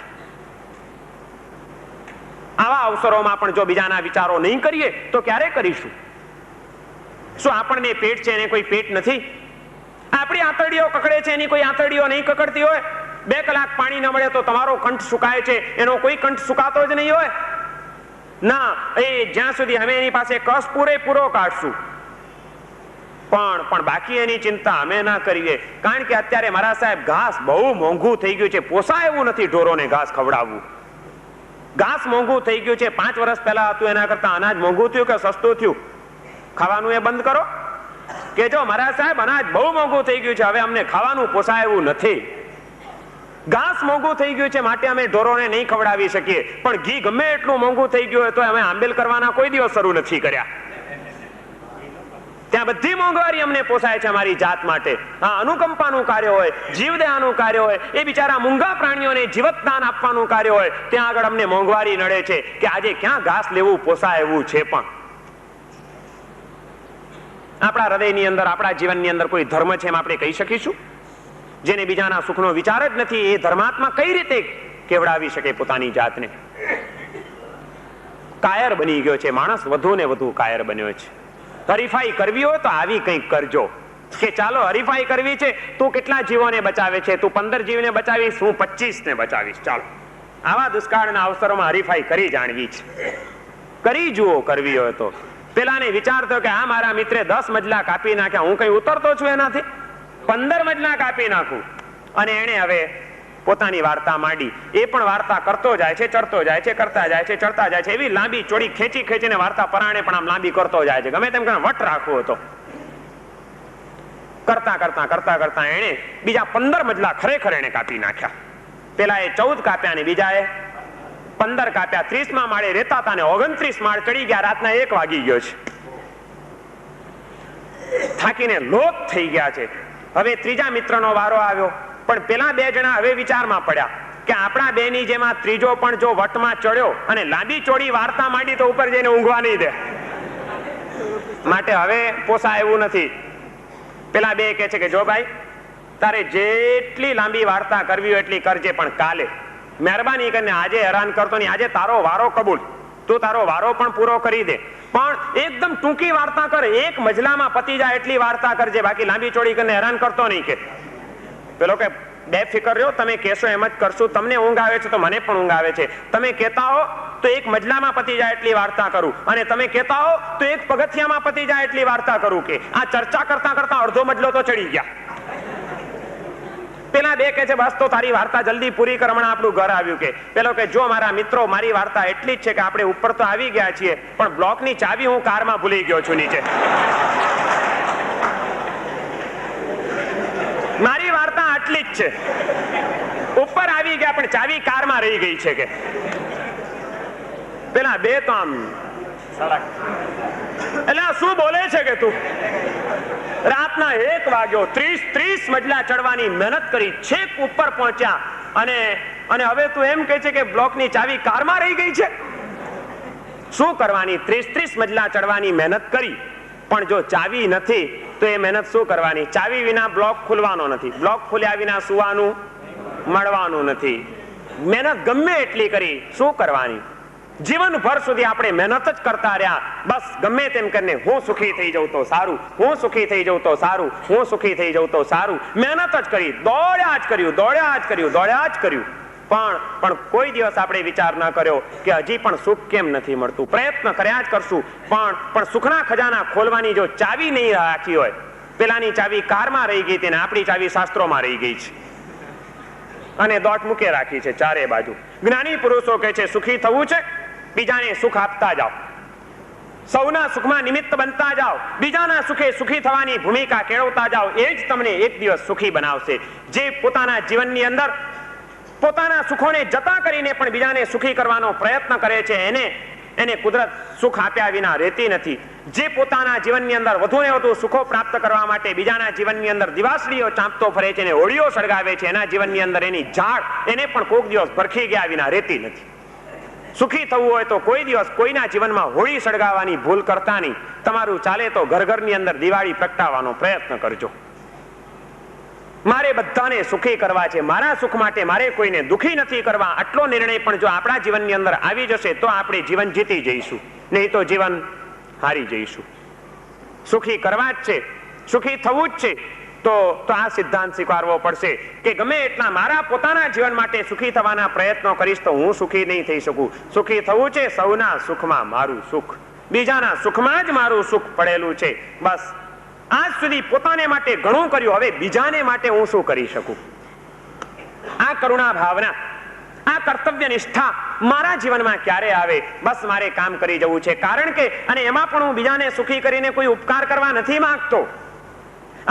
આવા અવસરોમાં પણ જો બીજાના વિચારો નહીં કરીએ તો ક્યારે કરીશું? શું આપણને પેટ છે એને કોઈ પેટ નથી? આપણી આંતરડીઓ કકડે છે એની કોઈ આંતરડીઓ નહીં કકડતી હોય? 2 કલાક પાણી ન મળે તો તમારો કંઠ સુકાય છે, એનો કોઈ કંઠ સુકાતો જ નહીં હોય ના. એ જ્યાં સુધી અમે એની પાસે કસ પૂરેપૂરો કાઢશું પણ બાકી એની ચિંતા અમે ના કરીએ. કારણ કે અત્યારે મારા સાહેબ ઘાસ બહુ મોંઘું થઈ ગયું છે. પોસાય એવું નથી ઢોરોને ઘાસ ખવડાવવું. ઘાસ મોંઘું થઈ ગયું છે. 5 વર્ષ પહેલા હતું એના કરતા અનાજ મોંઘું થયું કે સસ્તું થયું? ખાવાનું એ બંધ કરો કે જો મારા સાહેબ અનાજ બહુ મોંઘું થઈ ગયું છે, હવે અમને ખાવાનું પોસાય એવું નથી. ઘાસ મોંઘું થઈ ગયું છે માટે અમે ઢોરોને નહીં ખવડાવી શકીએ. પણ ઘી ગમે એટલું મોંઘું થઈ ગયું હોય તો અમે આંબેલ કરવાના કોઈ દિવસ શરૂ નથી કર્યા. ત્યાં બધી મોંઘવારી અમને પોસાય છે અમારી જાત માટે. હા, અનુકંપાનું કાર્ય હોય, જીવદયાનું કાર્ય હોય, એ બિચારા મૂંગા પ્રાણીઓને જીવતદાન આપવાનું કાર્ય હોય, ત્યાં આગળ અમને મોંઘવારી નડે છે કે આજે ક્યાં ઘાસ લેવું પોસાય એવું છે. પણ આપણા હૃદયની અંદર, આપણા જીવનની અંદર કોઈ ધર્મ છે એમ આપણે કહી શકીશું? જેને બીજાના સુખનો વિચાર જ નથી એ ધર્માત્મા કઈ રીતે કેવડાવી શકે પોતાની જાતને? કાયર બની ગયો છે માણસ, વધુ ને વધુ કાયર બન્યો છે. હરીફાઈ કરવી હોય તો આવી કંઈક કરજો કે ચાલો હરીફાઈ કરવી છે, તું કેટલા જીવોને બચાવે છે? તું 15 જીવને બચાવીશ, હું 25 ને બચાવીશ. ચાલો, આવા દુષ્કાળના અવસરોમાં હરીફાઈ કરી જાણવી છે. કરી જુઓ કરવી હોય તો. પેલાને વિચાર થયો કે આ મારા મિત્રે 10 મજલા કાપી નાખ્યા, હું કઈ ઉતરતો છું એનાથી? 15 મજલા કાપી નાખું. અને એને હવે પોતાની વાર્તા માંડી. એ પણ વાર્તા કરતો જાય છે, ચડતો જાય છે, કરતા જાય છે, ચડતા જાય છે. એવી લાંબી ચોડી ખેંચીને વાર્તા પરાણે પણ આમ લાંબી કરતો જાય છે. ગમે તેમ કરીને વટ રાખવો હતો. કરતા એને બીજા 15 મજલા ખરેખર એને કાપી નાખ્યા. પેલા એ 14 કાપ્યા ને બીજા એ 15 કાપ્યા. 30મા માળે રહેતા હતા ને 29 માળ ચડી ગયા. રાતના 1 વાગી ગયો છે. થાકીને લોથ થઈ ગયા છે. હવે ત્રીજા મિત્રનો વારો આવ્યો. પણ પેલા 2 જણા હવે વિચારમાં પડ્યા કે આપણા 2 ની જેમાં ત્રીજો પણ જો વટમાં ચડ્યો અને લાંબી ચોડી વાર્તા માંડી તો ઉપર જઈને ઊંઘવા નહીં દે. માટે હવે પોસાય એવું નથી. પેલા 2 કહે છે કે જો ભાઈ, તારે જેટલી લાંબી વાર્તા કરવી હોય એટલી કરજે, પણ કાલે મહેરબાની કરીને આજે હેરાન કરતો નહીં. આજે તારો વારો કબૂલ, તું તારો વારો પણ પૂરો કરી દે, પણ એકદમ ટૂંકી વાર્તા કર. 1 મજલામાં પતી જાય એટલી વાર્તા કરજે, બાકી લાંબી ચોડી કરીને હેરાન કરતો નહીં. કે પેલો કે બેફિકર રહ્યો, તમે કહેશો એમ જ કરશું. તમને ઊંઘ આવે છે તો મને પણ ઊંઘ આવે છે. તમે કહેતા હો તો 1 મજલામાં પતી જાય એટલી વાર્તા કરું, અને તમે કહેતા હો તો 1 પગથિયામાં પતી જાય એટલી વાર્તા કરું. કે આ ચર્ચા કરતા કરતા અડધો મજલો તો ચડી ગયા. પેલા 2 કહે છે બસ તો તારી વાર્તા જલ્દી પૂરી કર, હમણાં આપણું ઘર આવ્યું. કે પેલો કે જો મારા મિત્રો, મારી વાર્તા એટલી જ છે કે આપણે ઉપર તો આવી ગયા છીએ, પણ બ્લોકની ચાવી હું કારમાં ભૂલી ગયો છું નીચે. મારી વાર્તા આટલી જ છે. ઉપર આવી ગયા પણ ચાવી કારમાં રહી ગઈ છે. કે પેલા 2 તો આમ એટલે શું બોલે છે કે તું? રાતના 1 વાગ્યો. 30 મજલા ચડવાની મહેનત કરી, છેક ઉપર પહોંચ્યા અને હવે તું એમ કહે છે કે બ્લોકની ચાવી કારમાં રહી ગઈ છે? શું કરવાની? 30 મજલા ચડવાની મહેનત કરી, પણ જો ચાવી નથી તો એ મહેનત શું કરવાની? ચાવી વિના બ્લોક ખુલવાનો નથી, બ્લોક ખુલ્યા વિના સુવાનું મળવાનું નથી. મહેનત ગમે એટલી કરી, શું કરવાની? જીવનભર સુધી આપણે મહેનત જ કરતા રહ્યા, બસ ગમે તેમ કરીને હું સુખી થઈ જાઉં તો સારું, હું સુખી થઈ જાઉં તો સારું, હું સુખી થઈ જાઉં તો સારું. મહેનત જ કરી, દોડ્યા જ કર્યું, દોડ્યા જ કર્યું, દોડ્યા જ કર્યું, પણ કોઈ દિવસ આપણે વિચાર ન કર્યો કે હજી પણ સુખ કેમ નથી મળતું. પ્રયત્ન કર્યા જ કરશું, પણ સુખના ખજાના ખોલવાની જો ચાવી નહીં રાખી હોય, પેલાની ચાવી કારમાં રહી ગઈ હતી ને આપણી ચાવી શાસ્ત્રોમાં રહી ગઈ છે અને દોટ મૂકે રાખી છે ચારે બાજુ. જ્ઞાની પુરુષો કહે છે સુખી થવું છે, બીજાને સુખ આપતા જાઓ, સૌના સુખમાં નિમિત્ત બનતા જાઓ, બીજાના સુખે સુખી થવાની ભૂમિકા કેળવતા જાઓ, એ જ તમને એક દિવસ સુખી બનાવશે. જે પોતાના જીવનની અંદર પોતાના સુખોને જતા કરીને પણ બીજાને સુખી કરવાનો પ્રયત્ન કરે છે, એને કુદરત સુખ આપ્યા વિના રહેતી નથી. જે પોતાના જીવનની અંદર વધુ ને વધુ સુખો પ્રાપ્ત કરવા માટે બીજાના જીવનની અંદર દિવાસળીઓ ચાંપતો ફરે છે, હોળીઓ સળગાવે છે, એના જીવનની અંદર એની ઝાડ એને પણ કોઈક દિવસ ભરખી ગયા વિના રહેતી નથી. સુખી થવું હોય તો કોઈ દિવસ કોઈના જીવનમાં હોળી સળગાવવાની ભૂલ કરતા નહીં. તમારું ચાલે તો ઘર ઘરની અંદર દિવાળી પ્રગટાવવાનો પ્રયત્ન કરજો. મારે બધાને સુખી કરવા છે, મારા સુખ માટે મારે કોઈને દુખી નથી કરવા, આટલો નિર્ણય પણ જો આપણા જીવનની અંદર આવી જશે તો આપણે જીવન જીતી જઈશું, નહીં તો જીવન હારી જઈશું. સુખી કરવા જ છે, સુખી થવું જ છે, તો આ સિદ્ધાંત સ્વીકારવો પડશે કે ગમે એટલા મારા પોતાના જીવન માટે સુખી થવાના પ્રયત્નો કરીશ તો હું સુખી નહીં થઈ શકું. સુખી થવું છે, સૌના સુખમાં મારું સુખ, બીજાના સુખમાં જ મારું સુખ પડેલું છે. બસ આજ સુધી પોતાને માટે ઘણું કર્યું, હવે બીજાને માટે હું શું કરી શકું? આ કરુણા ભાવના, આ કર્તવ્ય નિષ્ઠા મારા જીવનમાં ક્યારે આવે? બસ મારે કામ કરી જવું છે. કારણ કે અને એમાં પણ હું બીજાને સુખી કરીને કોઈ ઉપકાર કરવા નથી માંગતો.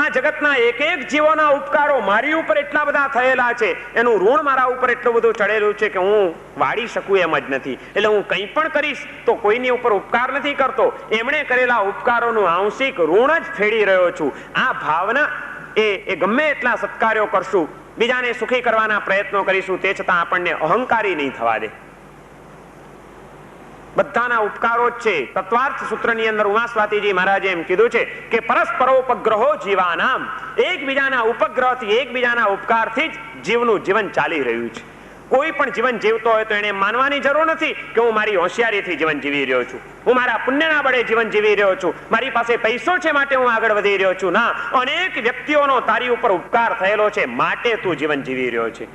આ જગતના એક એક જીવોના ઉપકારો મારી ઉપર એટલા બધા થયેલા છે, એનું ઋણ મારા ઉપર એટલું બધું ચડેલું છે કે હું વાળી શકું એમ જ નથી. એટલે હું કંઈ પણ કરીશ તો કોઈની ઉપર ઉપકાર નથી કરતો, એમણે કરેલા ઉપકારોનું આંશિક ઋણ જ ફેડી રહ્યો છું. આ ભાવના એ ગમે એટલા સત્કાર્યો કરશું, બીજાને સુખી કરવાના પ્રયત્નો કરીશું, તે છતાં આપણને અહંકારી નહીં થવા દે. બધાના ઉપકારો જ છે. તત્વાર્થ સૂત્રની અંદર ઉમા સ્વાતીજી મહારાજે એમ કીધું છે કે પરસ્પરોપગ્રહો જીવાનામ, એકબીજાના ઉપગ્રહથી એકબીજાના ઉપકારથી જ જીવનું જીવન ચાલી રહ્યું છે. કોઈ પણ જીવન જીવતો હોય તો એને માનવાની જરૂર નથી કે હું મારી હોશિયારીથી જીવન જીવી રહ્યો છું, હું મારા પુણ્યના બળે જીવન જીવી રહ્યો છું, મારી પાસે પૈસો છે માટે હું આગળ વધી રહ્યો છું. ના, અનેક વ્યક્તિઓનો તારી ઉપર ઉપકાર થયેલો છે માટે તું જીવન જીવી રહ્યો છે.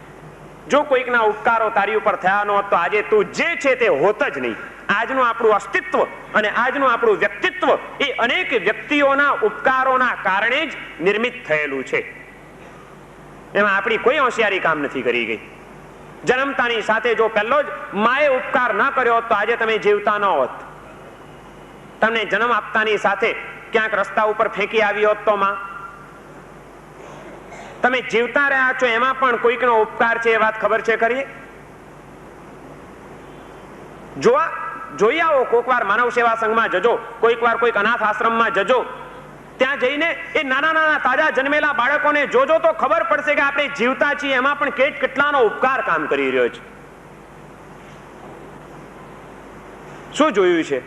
જો કોઈકના ઉપકારો તારી ઉપર થયા ન હોત તો આજે તું જે છે તે હોત જ નહીં. આજનું આપણું અસ્તિત્વ અને આજનું આપણું વ્યક્તિત્વ એ અનેક વ્યક્તિઓના ઉપકારોના કારણે જ નિર્મિત થયેલું છે. એમાં આપણી કોઈ હોશિયારી કામ નથી કરી ગઈ. જન્મતાની સાથે જો પહેલો જ માએ ઉપકાર ન કર્યો હોત તો આજે તમે જીવતા ન હોત. તમને જન્મ આપતાની સાથે ક્યાંક રસ્તા ઉપર ફેંકી આવી હોત તો માં તમે જીવતા રહ્યા છો, એમાં પણ કોઈકનો ઉપકાર છે એ વાત ખબર છે ખરી? જોઈ આવો, કોઈક વાર માનવ સેવા સંઘમાં જજો, કોઈક વાર કોઈક અનાથ આશ્રમમાં જજો, ત્યાં જઈને એ નાના નાના તાજા જન્મેલા બાળકોને જોજો તો ખબર પડશે કે આપણે જીવતા છીએ, એમાં પણ કેટલાનો ઉપકાર કામ કરી રહ્યો છે. શું જોયું છે?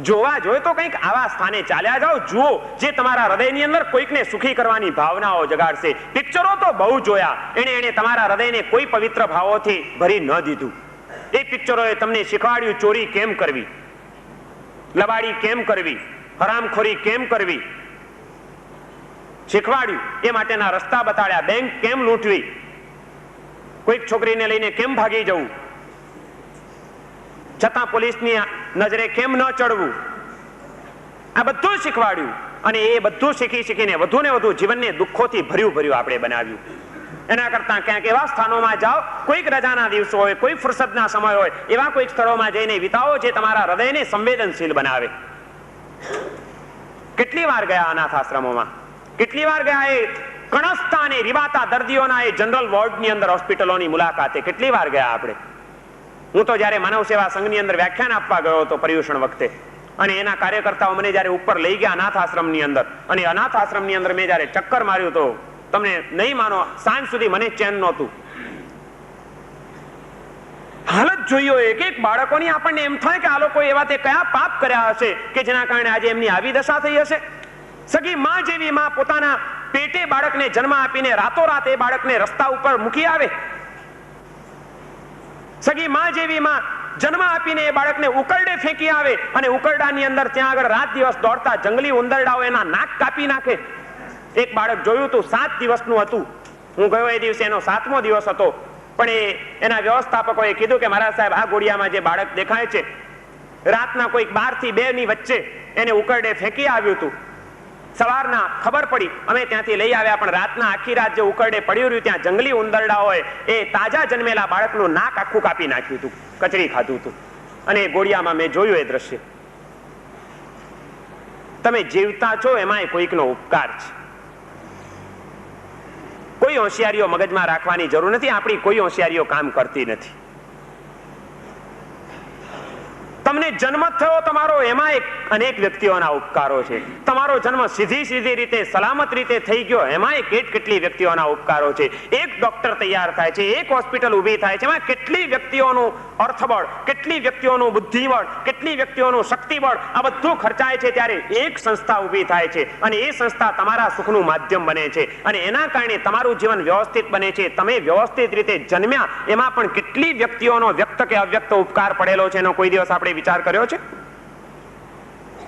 જોવા જોઈએ તો કંઈક આવા સ્થાને ચાલ્યા જાઓ, જુઓ જે તમારા હૃદયની અંદર કોઈકને સુખી કરવાની ભાવનાઓ જગાડશે. પિક્ચરો તો બહુ જોયા, એને તમારા હૃદયને કોઈ પવિત્ર ભાવોથી ભરી ન દીધું. એ પિક્ચરોએ તમને શીખવાડ્યું ચોરી કેમ કરવી, લબાડી કેમ કરવી, હરામખોરી કેમ કરવી, શીખવાડ્યું. એ માટેના રસ્તા બતાડ્યા, બેંક કેમ લૂંટવી, કોઈક છોકરીને લઈને કેમ ભાગી જવું, છતાં પોલીસની નજરે કેમ ન ચડવું, આ બધું શીખવાડ્યું. અને એ બધું શીખીને વધુ ને વધુ જીવનને દુઃખોથી ભર્યું આપણે બનાવ્યું. એના કરતા ક્યાંક એવા સ્થાનોમાં જાઓ, કોઈક રજાના દિવસો હોય, કોઈ ફુરસદના સમય હોય, એવા કોઈક સ્થળોમાં જઈને વિતાવો જે તમારા હૃદયને સંવેદનશીલ બનાવે. કેટલી વાર ગયા અનાથ આશ્રમોમાં, કેટલી વાર ગયા એ કણસ્તા અને રીવાતા દર્દીઓના એ જનરલ વોર્ડની અંદર હોસ્પિટલોની મુલાકાતે, કેટલી વાર ગયા આપણે. હું તો જયારે માનવ સેવા સંઘની અંદર વ્યાખ્યાન આપવા ગયો હતો પર્યુષણ વખતે, અને એના કાર્યકર્તાઓ મને જયારે ઉપર લઈ ગયા અનાથ આશ્રમની અંદર, અને અનાથ આશ્રમની અંદર મેં જયારે ચક્કર માર્યું તો તમને નહીં માનો, સાંજ સુધી મને ચેન નહોતું. હાલત જોઈએ, એક એક બાળકોની આપણને એમ થાય કે આ લોકો એવા તે કયા પાપ કર્યા હશે કે જેના કારણે આજે એમની આવી દશા થઈ હશે. સગી માં જેવી માં પોતાના પેટે બાળકને જન્મ આપીને રાતોરાત એ બાળકને રસ્તા ઉપર મૂકી આવે. સગી માં જેવી માં જન્મ આપીને એ બાળકને ઉકરડે ફેંકી આવે અને ઉકરડાની અંદર ત્યાં આગળ રાત દિવસ દોડતા જંગલી ઉંદરડાઓ એના નાક કાપી નાખે. એક બાળક જોયું હતું, 7 દિવસનું હતું. હું ગયો એ દિવસે એનો 7મો દિવસ હતો. પણ એના વ્યવસ્થાપકોએ કીધું કે મહારાજ સાહેબ, આ ઘોડિયામાં જે બાળક દેખાય છે, રાતના કોઈક 12 થી 2 ની વચ્ચે એને ઉકરડે ફેંકી આવ્યું હતું. સવારના ખબર પડી, અમે ત્યાંથી લઈ આવ્યા, પણ રાતના આખી રાત જે ઉકરડે પડ્યું રહ્યું ત્યાં જંગલી ઉંદરડાઓએ એ તાજા જન્મેલા બાળકનું નાક આખું કાપી નાખ્યું હતું, કચરી ખાધું હતું. અને એ ઘોડિયામાં મેં જોયું એ દ્રશ્ય. તમે જીવતા છો એમાંય કોઈકનો ઉપકાર છે. કોઈ હોશિયારીઓ મગજમાં રાખવાની જરૂર નથી. આપણી કોઈ હોશિયારીઓ કામ કરતી નથી. તમને જન્મ થયો તમારો, એમાં અનેક વ્યક્તિઓના ઉપકારો છે. તમારો જન્મ સીધી રીતે સલામત રીતે થઈ ગયો, એમાં કેટલી વ્યક્તિઓના ઉપકારો છે. એક ડોક્ટર તૈયાર થાય છે, એક હોસ્પિટલ ઊભી થાય છે, એમાં કેટલી વ્યક્તિઓનું અર્થબળ, કેટલી વ્યક્તિઓનું બુદ્ધિબળ, કેટલી વ્યક્તિઓનું શક્તિબળ, આ બધું ખર્ચાય છે. ત્યારે એક સંસ્થા ઊભી થાય છે અને એ સંસ્થા તમારા સુખનું માધ્યમ બને છે અને એના કારણે તમારું જીવન વ્યવસ્થિત બને છે. તમે વ્યવસ્થિત રીતે જન્મ્યા, એમાં પણ કેટલી વ્યક્તિઓનો વ્યક્ત કે અવ્યક્ત ઉપકાર પડેલો છે, એનો કોઈ દિવસ આપણે વિચાર કર્યો છે?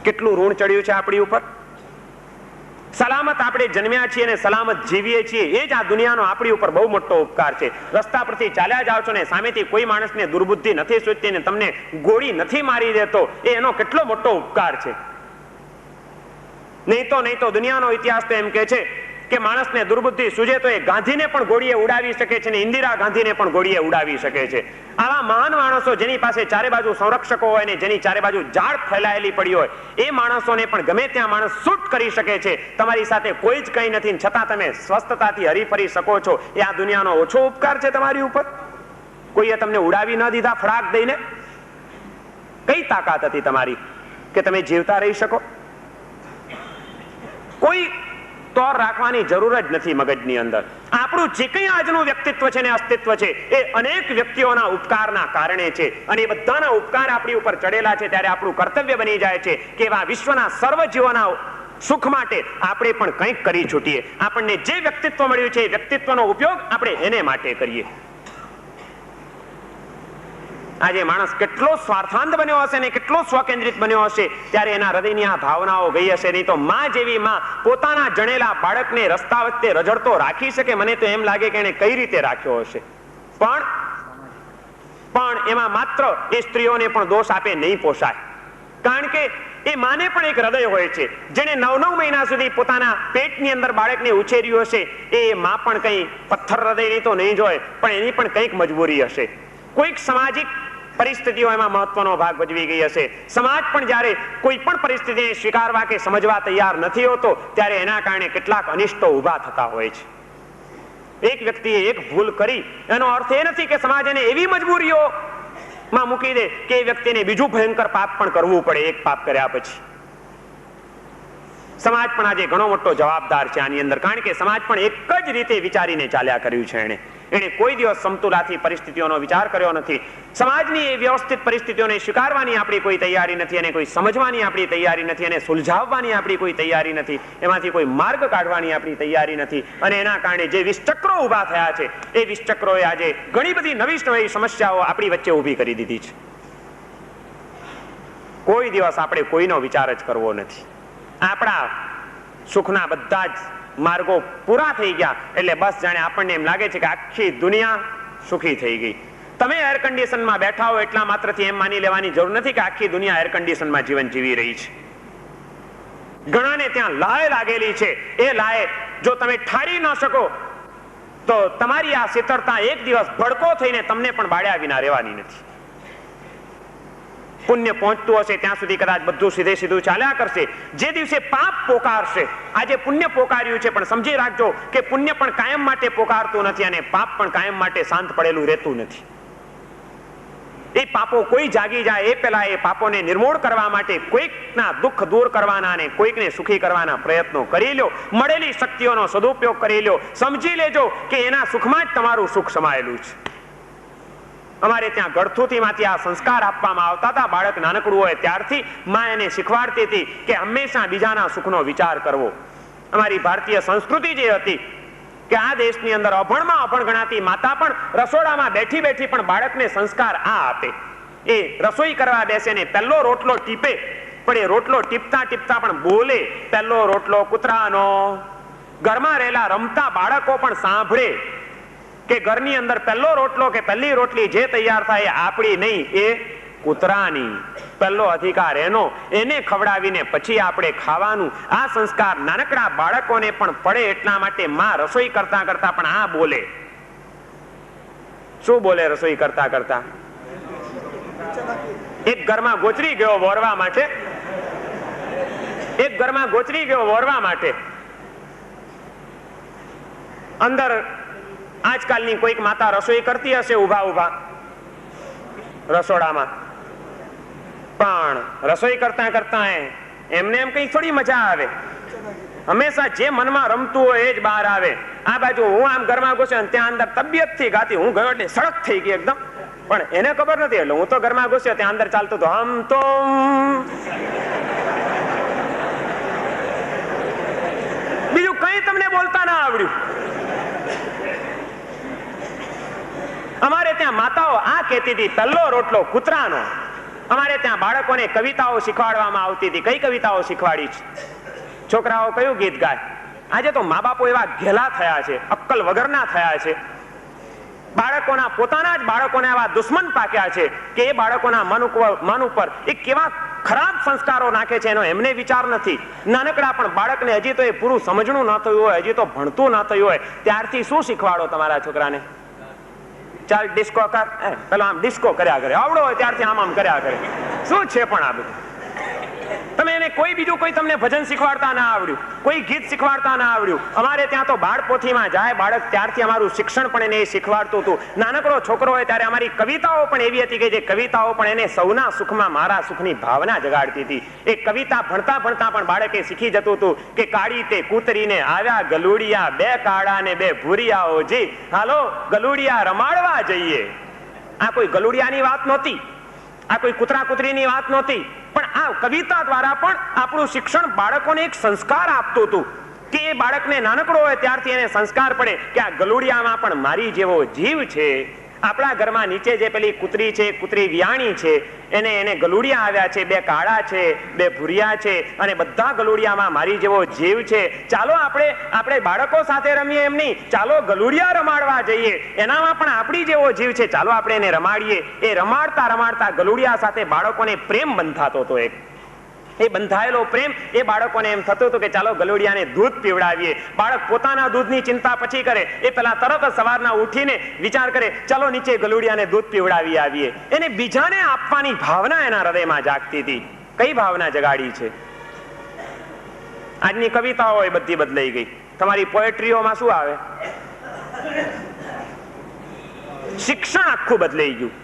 કેટલું ઋણ ચડ્યું છે આપણી ઉપર. સલામત આપણે જન્મ્યા છીએ અને સલામત જીવીએ છીએ, એ જ આ દુનિયાનો આપણી ઉપર બહુ મોટો ઉપકાર છે. રસ્તા પરથી ચાલ્યા જાઓ છો ને સામેથી કોઈ માણસને દુર્બુદ્ધિ નથી સૂચતી ને તમને ગોળી નથી મારી દેતો, એ એનો કેટલો મોટો ઉપકાર છે. નહીં તો દુનિયાનો ઇતિહાસ તો એમ કહે છે કે માણસને દુર્બુદ્ધિ સૂજે તો એ ગાંધીને પણ ગોળીએ ઉડાવી શકે છે ને ઇન્દિરા ગાંધીને પણ ગોળીએ ઉડાવી શકે છે. આવા મહાન માણસો જેની પાસે ચારે બાજુ સંરક્ષકો હોય ને જેની ચારે બાજુ ઝાડ ફેલાયેલી પડી હોય, એ માણસોને પણ ગમે ત્યાં માણસ શૂટ કરી શકે છે. તમારી સાથે કોઈ જ કંઈ નથી છતાં તમે સ્વસ્થતાથી હરીફરી શકો છો, એ આ દુનિયાનો ઓછો ઉપકાર છે તમારી ઉપર? કોઈએ તમને ઉડાવી ન દીધા ફડાક દઈને? કઈ તાકાત હતી તમારી કે તમે જીવતા રહી શકો? કોઈ તોર રાખવાની જરૂર જ નથી મગજની અંદર. આપણું જે કંઈ આજનું વ્યક્તિત્વ છે ને અસ્તિત્વ છે, એ અનેક વ્યક્તિઓના ઉપકારના કારણે છે અને એ બધાના ઉપકાર આપણી ઉપર ચડેલા છે. ત્યારે આપણું કર્તવ્ય બની જાય છે કે એવા વિશ્વના સર્વ જીવોના સુખ માટે આપણે પણ કંઈક કરી છૂટીએ. આપણને જે વ્યક્તિત્વ મળ્યું છે એ વ્યક્તિત્વનો ઉપયોગ આપણે એને માટે કરીએ. આજે માણસ કેટલો સ્વાર્થાંત બન્યો હશે ને કેટલો સ્વકેન્દ્રિત બન્યો હશે, ત્યારે એના હૃદયની આ ભાવનાઓ ગઈ હશે. નહીં તો માં જેવી માં પોતાના જણેલા બાળકને રસ્તા વચ્ચે રઝળતો રાખી શકે? મને તો એમ લાગે કે એને કઈ રીતે રાખ્યો હશે. પણ એમાં માત્ર એ સ્ત્રીઓને પણ દોષ આપે નહીં પોસાય. કારણ કે એ માને પણ એક હૃદય હોય છે. જેને 9 મહિના સુધી પોતાના પેટની અંદર બાળકને ઉછેર્યું હશે, એ માં પણ કંઈ પથ્થર હૃદયની તો નહીં જ હોય, પણ એની પણ કંઈક મજબૂરી હશે. કોઈક સામાજિક પરિસ્થિતિઓ એમાં મહત્વનો ભાગ ભજવી ગઈ હશે. સમાજ પણ જ્યારે કોઈ પણ પરિસ્થિતિને સ્વીકારવા કે સમજવા તૈયાર નથી હોતો, ત્યારે એના કારણે કેટલાક અનિષ્ટો ઊભા થતા હોય છે. એક વ્યક્તિએ એક ભૂલ કરી, એનો અર્થ એ નથી કે સમાજ એને એવી મજબૂરીઓમાં મૂકી દે કે એ વ્યક્તિને બીજું ભયંકર પાપ પણ કરવું પડે એક પાપ કર્યા પછી. સમાજ પણ આજે ઘણો મોટો જવાબદાર છે આની અંદર. કારણ કે સમાજ પણ એક જ રીતે વિચારીને ચાલ્યા કર્યું છે. એને કોઈ દિવસ સમતુલાથી પરિસ્થિતિઓનો વિચાર કર્યો નથી. સમાજની એ વ્યવસ્થિત પરિસ્થિતિઓને સ્વીકારવાની આપણી કોઈ તૈયારી નથી, અને કોઈ સમજવાની આપણી તૈયારી નથી, અને સુલઝાવવાની આપણી કોઈ તૈયારી નથી, એમાંથી કોઈ માર્ગ કાઢવાની આપણી તૈયારી નથી. અને એના કારણે જે વિષચક્રો ઊભા થયા છે, એ વિષચક્રોએ આજે ઘણી બધી નવી સમસ્યાઓ આપણી વચ્ચે ઊભી કરી દીધી છે. કોઈ દિવસ આપણે કોઈનો વિચાર જ કરવો નથી. આપણા સુખના બધા જ માર્ગો પૂરા થઈ ગયા એટલે બસ જાણે આપણને એમ લાગે છે કે આખી દુનિયા સુખી થઈ ગઈ. તમે એર કન્ડિશનમાં બેઠા હો એટલા માત્રથી એમ માની લેવાની જરૂર નથી કે આખી દુનિયા એર કન્ડિશનમાં જીવન જીવી રહી છે. ઘણાને ત્યાં લાય લાગેલી છે. એ લાય જો તમે ઠારી ન શકો તો તમારી આ શીતળતા એક દિવસ ભડકો થઈને તમને પણ બાળ્યા વિના રહેવાની નથી. પુણ્ય પહોંચતું હશે ત્યાં સુધી કદાચ બધું સીધું ચાલ્યા કરશે. જે દિવસે પાપ પોકારશે, આજે પુણ્ય પોકાર્યું છે, પણ સમજી રાખજો કે પુણ્ય પણ કાયમ માટે પોકારતું નથી અને પાપ પણ કાયમ માટે શાંત પડેલું રહેતું નથી. એ પાપો કોઈ જાગી જાય એ પહેલા એ પાપોને નિર્મૂળ કરવા માટે કોઈકના દુઃખ દૂર કરવાના અને કોઈકને સુખી કરવાના પ્રયત્નો કરી લો. મળેલી શક્તિઓનો સદુપયોગ કરી લો. સમજી લેજો કે એના સુખમાં જ તમારું સુખ સમાયેલું છે. અમારે ત્યાં ગળથુથીમાંથી આ સંસ્કાર આપવામાં આવતા હતા. બાળક નાનકડું હોય ત્યારથી માં એને શીખવાડતી હતી કે હંમેશા બીજાના સુખનો વિચાર કરવો. અમારી ભારતીય સંસ્કૃતિ જે હતી કે આ દેશની અંદર અભણમાં અભણ ગણાતી માતા પણ રસોડામાં બેઠી બેઠી પણ બાળકને સંસ્કાર આ આપે. એ રસોઈ કરવા બેસે ને પહેલો રોટલો ટીપે, પણ એ રોટલો ટીપતા ટીપતા પણ બોલે, પહેલો રોટલો કૂતરાનો. ઘરમાં રહેલા રમતા બાળકો પણ સાંભળે કે ઘરની અંદર પહેલો રોટલો કે પહેલી રોટલી જે તૈયાર થાય એ આપણી નહીં, એ કૂતરાની. પહેલો અધિકાર એનો, એને ખવડાવીને પછી આપણે ખાવાનું. આ સંસ્કાર નાનકડા બાળકોને પણ પડે એટલા માટે માં રસોઈ કરતા કરતા પણ આ બોલે. શું બોલે રસોઈ કરતા કરતા? એક ઘરમાં ગોચરી ગયો વોરવા માટે, એક ઘરમાં ગોચરી ગયો વોરવા માટે. અંદર આજકાલની કોઈક માતા રસોઈ કરતી હશે ઉભા ઉભા રસોડામાં, પણ રસોઈ કરતા કરતા એમને એમ કઈ થોડી મજા આવે. હંમેશા જે મનમાં રમતું હોય એ જ બહાર આવે. આ બાજુ હું આમ ઘરમાં ઘૂસ્યો અને ત્યાં અંદર તબિયતથી ગાતી, હું ગયો એટલે સડક થઈ ગઈ એકદમ, પણ એને ખબર નથી. એટલે હું તો ઘરમાં ઘૂસ્યો, ત્યાં અંદર ચાલતું તો હમ તો બીજું કઈ તમને બોલતા ના આવડ્યું. અમારે ત્યાં માતાઓ આ કહેતી હતી પહેલો રોટલો કૂતરાનો. અમારે ત્યાં બાળકોને કવિતાઓ શીખવાડવામાં આવતી હતી. કઈ કવિતાઓ શીખવાડી છે? છોકરાઓ કયું ગીત ગાય? આજે તો મા બાપો એવા ઘેલા થયા છે, અક્કલ વગરના થયા છે. બાળકોના પોતાના જ બાળકોને આવા દુશ્મન પાક્યા છે કે એ બાળકોના મન ઉપર એ કેવા ખરાબ સંસ્કારો નાખે છે એનો એમને વિચાર નથી. નાનકડા પણ બાળકને હજી તો એ પૂરું સમજણું ન થયું હોય, હજી તો ભણતું ન થયું હોય, ત્યારથી શું શીખવાડો તમારા છોકરાને? ચાલ ડિસ્કો કર, પેલા આમ ડિસ્કો કર્યા કરે, આવડો હોય ત્યારથી આમ આમ કર્યા કરે. શું છે પણ આ બધું? તમે એને કોઈ બીજું કોઈ તમને ભજન શીખવાડતા ના આવડ્યું, કોઈ ગીત શીખવાડતા ના આવડ્યું. અમારે ત્યાં તો બાળપોથીમાં જાય બાળક ત્યારથી અમારું શિક્ષણ પણ એને શીખવાડતું હતું. નાનકડો છોકરો હોય ત્યારે અમારી કવિતાઓ પણ એવી હતી કે જે કવિતાઓ પણ એને સૌના સુખમાં મારા સુખની ભાવના જગાડતી હતી. એ કવિતા ભણતા ભણતા પણ બાળકે શીખી જતું હતું કે કાળી તે કૂતરીને આવ્યા ગલુડિયા, બે કાળા ને બે ભૂરિયાઓ જી, હાલો ગલુડિયા રમાડવા જઈએ. આ કોઈ ગલુડિયાની વાત નહોતી, આ કોઈ કૂતરા કૂતરીની વાત નહોતી, પણ આ કવિતા દ્વારા પણ આપણું શિક્ષણ બાળકોને એક સંસ્કાર આપતું હતું કે એ બાળકને નાનકડો હોય ત્યારથી એને સંસ્કાર પડે કે આ ગલુડિયામાં પણ મારી જેવો જીવ છે. આપણા ઘરમાં નીચે જે પેલી કૂતરી છે, કૂતરી વિયાણી છે, એને ગલુડિયા આવ્યા છે, બે કાળા છે, બે ભૂરિયા છે, અને બધા ગલુડિયામાં મારી જેવો જીવ છે. ચાલો આપણે બાળકો સાથે રમીએ એમ નહીં, ચાલો ગલુડિયા રમાડવા જઈએ, એનામાં પણ આપણી જેવો જીવ છે, ચાલો આપણે એને રમાડીએ. એ રમાડતા રમાડતા ગલુડિયા સાથે બાળકોને પ્રેમ બંધાતો હતો. એ બંધાયેલો પ્રેમ એ બાળકોને એમ થતું હતું કે ચાલો ગલુડિયાને દૂધ પીવડાવીએ. બાળક પોતાના દૂધની ચિંતા પછી કરે, એ પેલા તરત જ સવારના ઉઠીને વિચાર કરે ચાલો નીચે ગલુડિયાને દૂધ પીવડાવી આવીએ. એને બીજાને આપવાની ભાવના એના હૃદયમાં જાગતી હતી. કઈ ભાવના જગાડી છે? આજની કવિતાઓ એ બધી બદલાઈ ગઈ. તમારી પોએટ્રીઓમાં શું આવે? શિક્ષણ આખું બદલાઈ ગયું,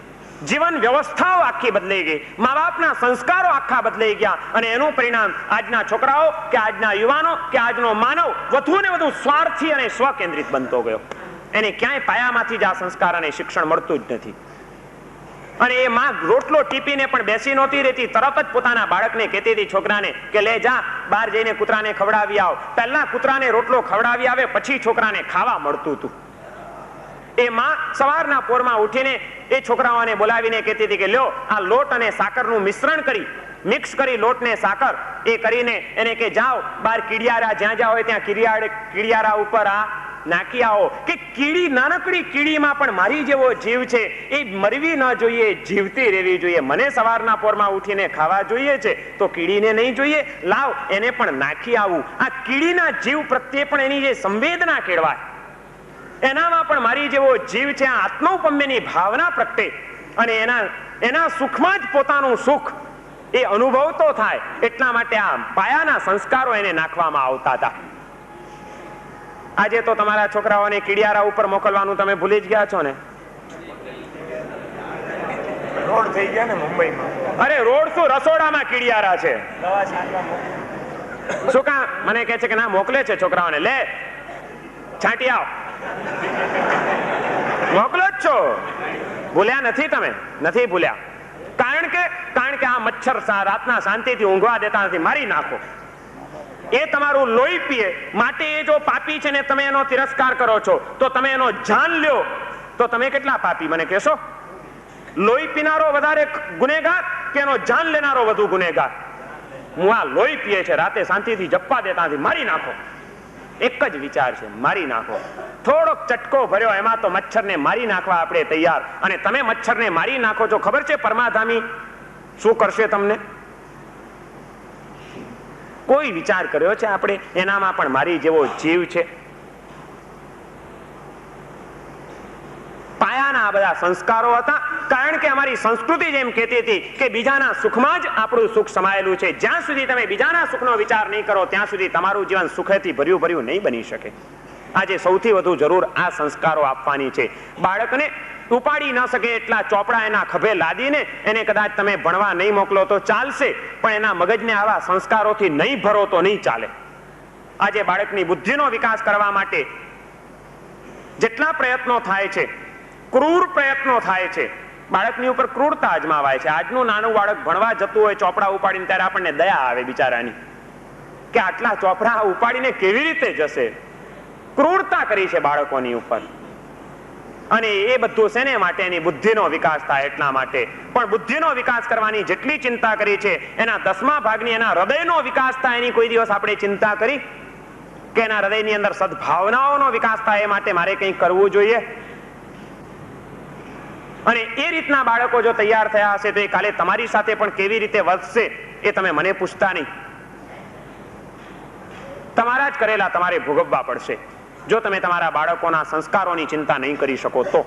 જીવન વ્યવસ્થાઓ આખી બદલાઈ ગઈ, મા બાપના સંસ્કારો આખા બદલાઈ ગયા, અને એનું પરિણામ આજના છોકરાઓ કે આજના યુવાનો કે આજનો માનવ વધુ ને વધુ સ્વાર્થી અને સ્વકેન્દ્રિત બનતો ગયો. એને ક્યાંય પાયામાંથી જ આ સંસ્કાર અને શિક્ષણ મળતું જ નથી. અને એ માં રોટલો ટીપીને પણ બેસી નહોતી રહેતી, તરત જ પોતાના બાળકને કહેતી હતી, છોકરાને કે લે જા બહાર જઈને કૂતરાને ખવડાવી આવ. પહેલા કૂતરાને રોટલો ખવડાવી આવે પછી છોકરાને ખાવા મળતું હતું. એ માં સવારના પોરમાં ઉઠીને એ છોકરાઓને બોલાવીને કહેતી હતી કે લ્યો આ લોટ અને સાકરનું મિશ્રણ કરી, મિક્સ કરી લોટ ને સાકર એ કરીને એને કે જાઓ બહાર કીડિયારા જ્યાં જ્યાં હોય ત્યાં કીડિયારા ઉપર આ નાખી આવો. કે કીડી, નાનકડી કીડીમાં પણ મારી જેવો જીવ છે, એ મરવી ન જોઈએ, જીવતી રહેવી જોઈએ. મને સવારના પોરમાં ઉઠીને ખાવા જોઈએ છે તો કીડીને નહીં જોઈએ, લાવ એને પણ નાખી આવું. આ કીડીના જીવ પ્રત્યે પણ એની જે સંવેદના કેળવાય, એનામાં પણ મારી જેવો જીવ છે, આ આત્મૌપમ્યની ભાવના પ્રગટે, અને એના સુખમાં જ પોતાનું સુખ એ અનુભવતો થાય. એટલા માટે આ પાયાના સંસ્કારો એને નાખવામાં આવતા હતા. આજે તો તમારા છોકરાઓને કીડિયારા ઉપર મોકલવાનું તમે ભૂલી જ ગયા છો ને. રોડ થઈ ગયા ને મુંબઈમાં. અરે રોડ શું, રસોડામાં કીડિયારા છે. શું કામ? મને કહે છે કે ના મોકલે છે છોકરાઓને, લે છાંટી આવ. મોકલો જ છો. ભૂલ્યા નથી, તમે નથી ભૂલ્યા. કારણ કે આ મચ્છર રાતના શાંતિથી ઊંઘવા દેતા નથી, મારી નાખો. એ તમારું લોહી પીએ માટે એ જો પાપી છે ને તમે એનો તિરસ્કાર કરો છો, તો તમે એનો જાન લ્યો તો તમે કેટલા પાપી મને કહેશો? લોહી પીનારો વધારે ગુનેગાર કે એનો જાન લેનારો વધુ ગુનેગાર? હું આ લોહી પીએ છે, રાતે શાંતિથી જપવા દેતા નથી, મારી નાખો. એક જ વિચાર છે, મારી નાખો. થોડોક ચટકો ભર્યો, એમાં તો મચ્છરને મારી નાખવા આપણે તૈયાર. અને તમે મચ્છરને મારી નાખો છો, ખબર છે પરમાધામી શું કરશે તમને? કોઈ વિચાર કર્યો છે આપણે એનામાં પણ મારી જેવો જીવ છે? પાયાના આ બધા સંસ્કારો હતા. કારણ કે અમારી સંસ્કૃતિ જેમ કહેતી હતી કે બીજાના સુખમાં જ આપણું સુખ સમાયેલું છે. જ્યાં સુધી તમે બીજાના સુખનો વિચાર નહીં કરો ત્યાં સુધી તમારું જીવન સુખેથી ભર્યું ભર્યું નહીં બની શકે. આજે સૌથી વધુ જરૂર આ સંસ્કારો આપવાની છે. બાળકને ઉપાડી ન શકે એટલા ચોપડા એના ખભે લાદીને એને કદાચ તમે ભણવા નહીં મોકલો તો ચાલશે, પણ એના મગજને આવા સંસ્કારોથી નહીં ભરો તો નહીં ચાલે. આજે બાળકની બુદ્ધિનો વિકાસ કરવા માટે જેટલા પ્રયત્નો થાય છે, ક્રૂર પ્રયત્નો થાય છે, બાળકની ઉપર ક્રૂરતા અજમાવાય છે. આજનું નાનું બાળક ભણવા જતું હોય ચોપડા ઉપાડીને, ત્યારે આપણને દયા આવે બિચારાની કે આટલા ચોપડા ઉપાડીને કેવી રીતે જશે. ક્રૂરતા કરી છે બાળકોની ઉપર. અને એ બધું શેને માટે? એની બુદ્ધિનો વિકાસ થાય એટલા માટે. પણ બુદ્ધિનો વિકાસ કરવાની જેટલી ચિંતા કરી છે, એના 10મા ભાગની એના હૃદયનો વિકાસ થાય એની કોઈ દિવસ આપણે ચિંતા કરી? કે એના હૃદયની અંદર સદભાવનાઓનો વિકાસ થાય એ માટે મારે કંઈક કરવું જોઈએ? અને એ રીતના બાળકો જો તૈયાર થયા હશે તો એ કાલે તમારી સાથે પણ કેવી રીતે વર્તશે એ તમે મને પૂછતા નહીં. તમારા જ કરેલા તમારે ભોગવવા પડશે જો તમે તમારા બાળકોના સંસ્કારોની ચિંતા નહીં કરી શકો તો.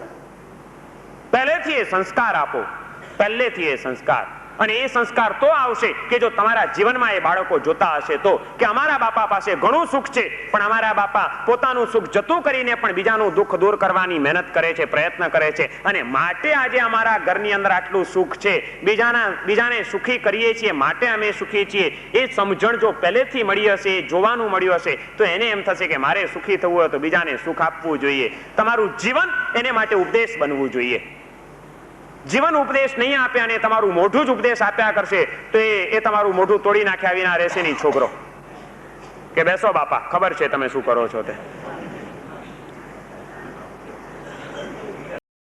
પહેલેથી એ સંસ્કાર આપો, પહેલેથી એ સંસ્કાર. અને એ સંસ્કાર તો આવશે કે જો તમારા જીવનમાં એ બાળકો જોતા હશે તો કે અમારા બાપા પાસે ઘણું સુખ છે, પણ અમારા બાપા પોતાનું સુખ જતું કરીને પણ બીજાનું દુઃખ દૂર કરવાની મહેનત કરે છે, પ્રયત્ન કરે છે. અને માટે આજે અમારા ઘરની અંદર આટલું સુખ છે, બીજાને સુખી કરીએ છીએ માટે અમે સુખી છીએ. એ સમજણ જો પહેલેથી મળી હશે, એ જોવાનું મળ્યું હશે, તો એને એમ થશે કે મારે સુખી થવું હોય તો બીજાને સુખ આપવું જોઈએ. તમારું જીવન એને માટે ઉપદેશ બનવું જોઈએ. જીવન ઉપદેશ નહીં આપે અને તમારું મોઢું જ ઉપદેશ આપ્યા કરશે તો એ તમારું મોઢું તોડી નાખ્યા વિના રહેશે નહીં છોકરો. કે બેસો બાપા, ખબર છે તમે શું કરો છો તે.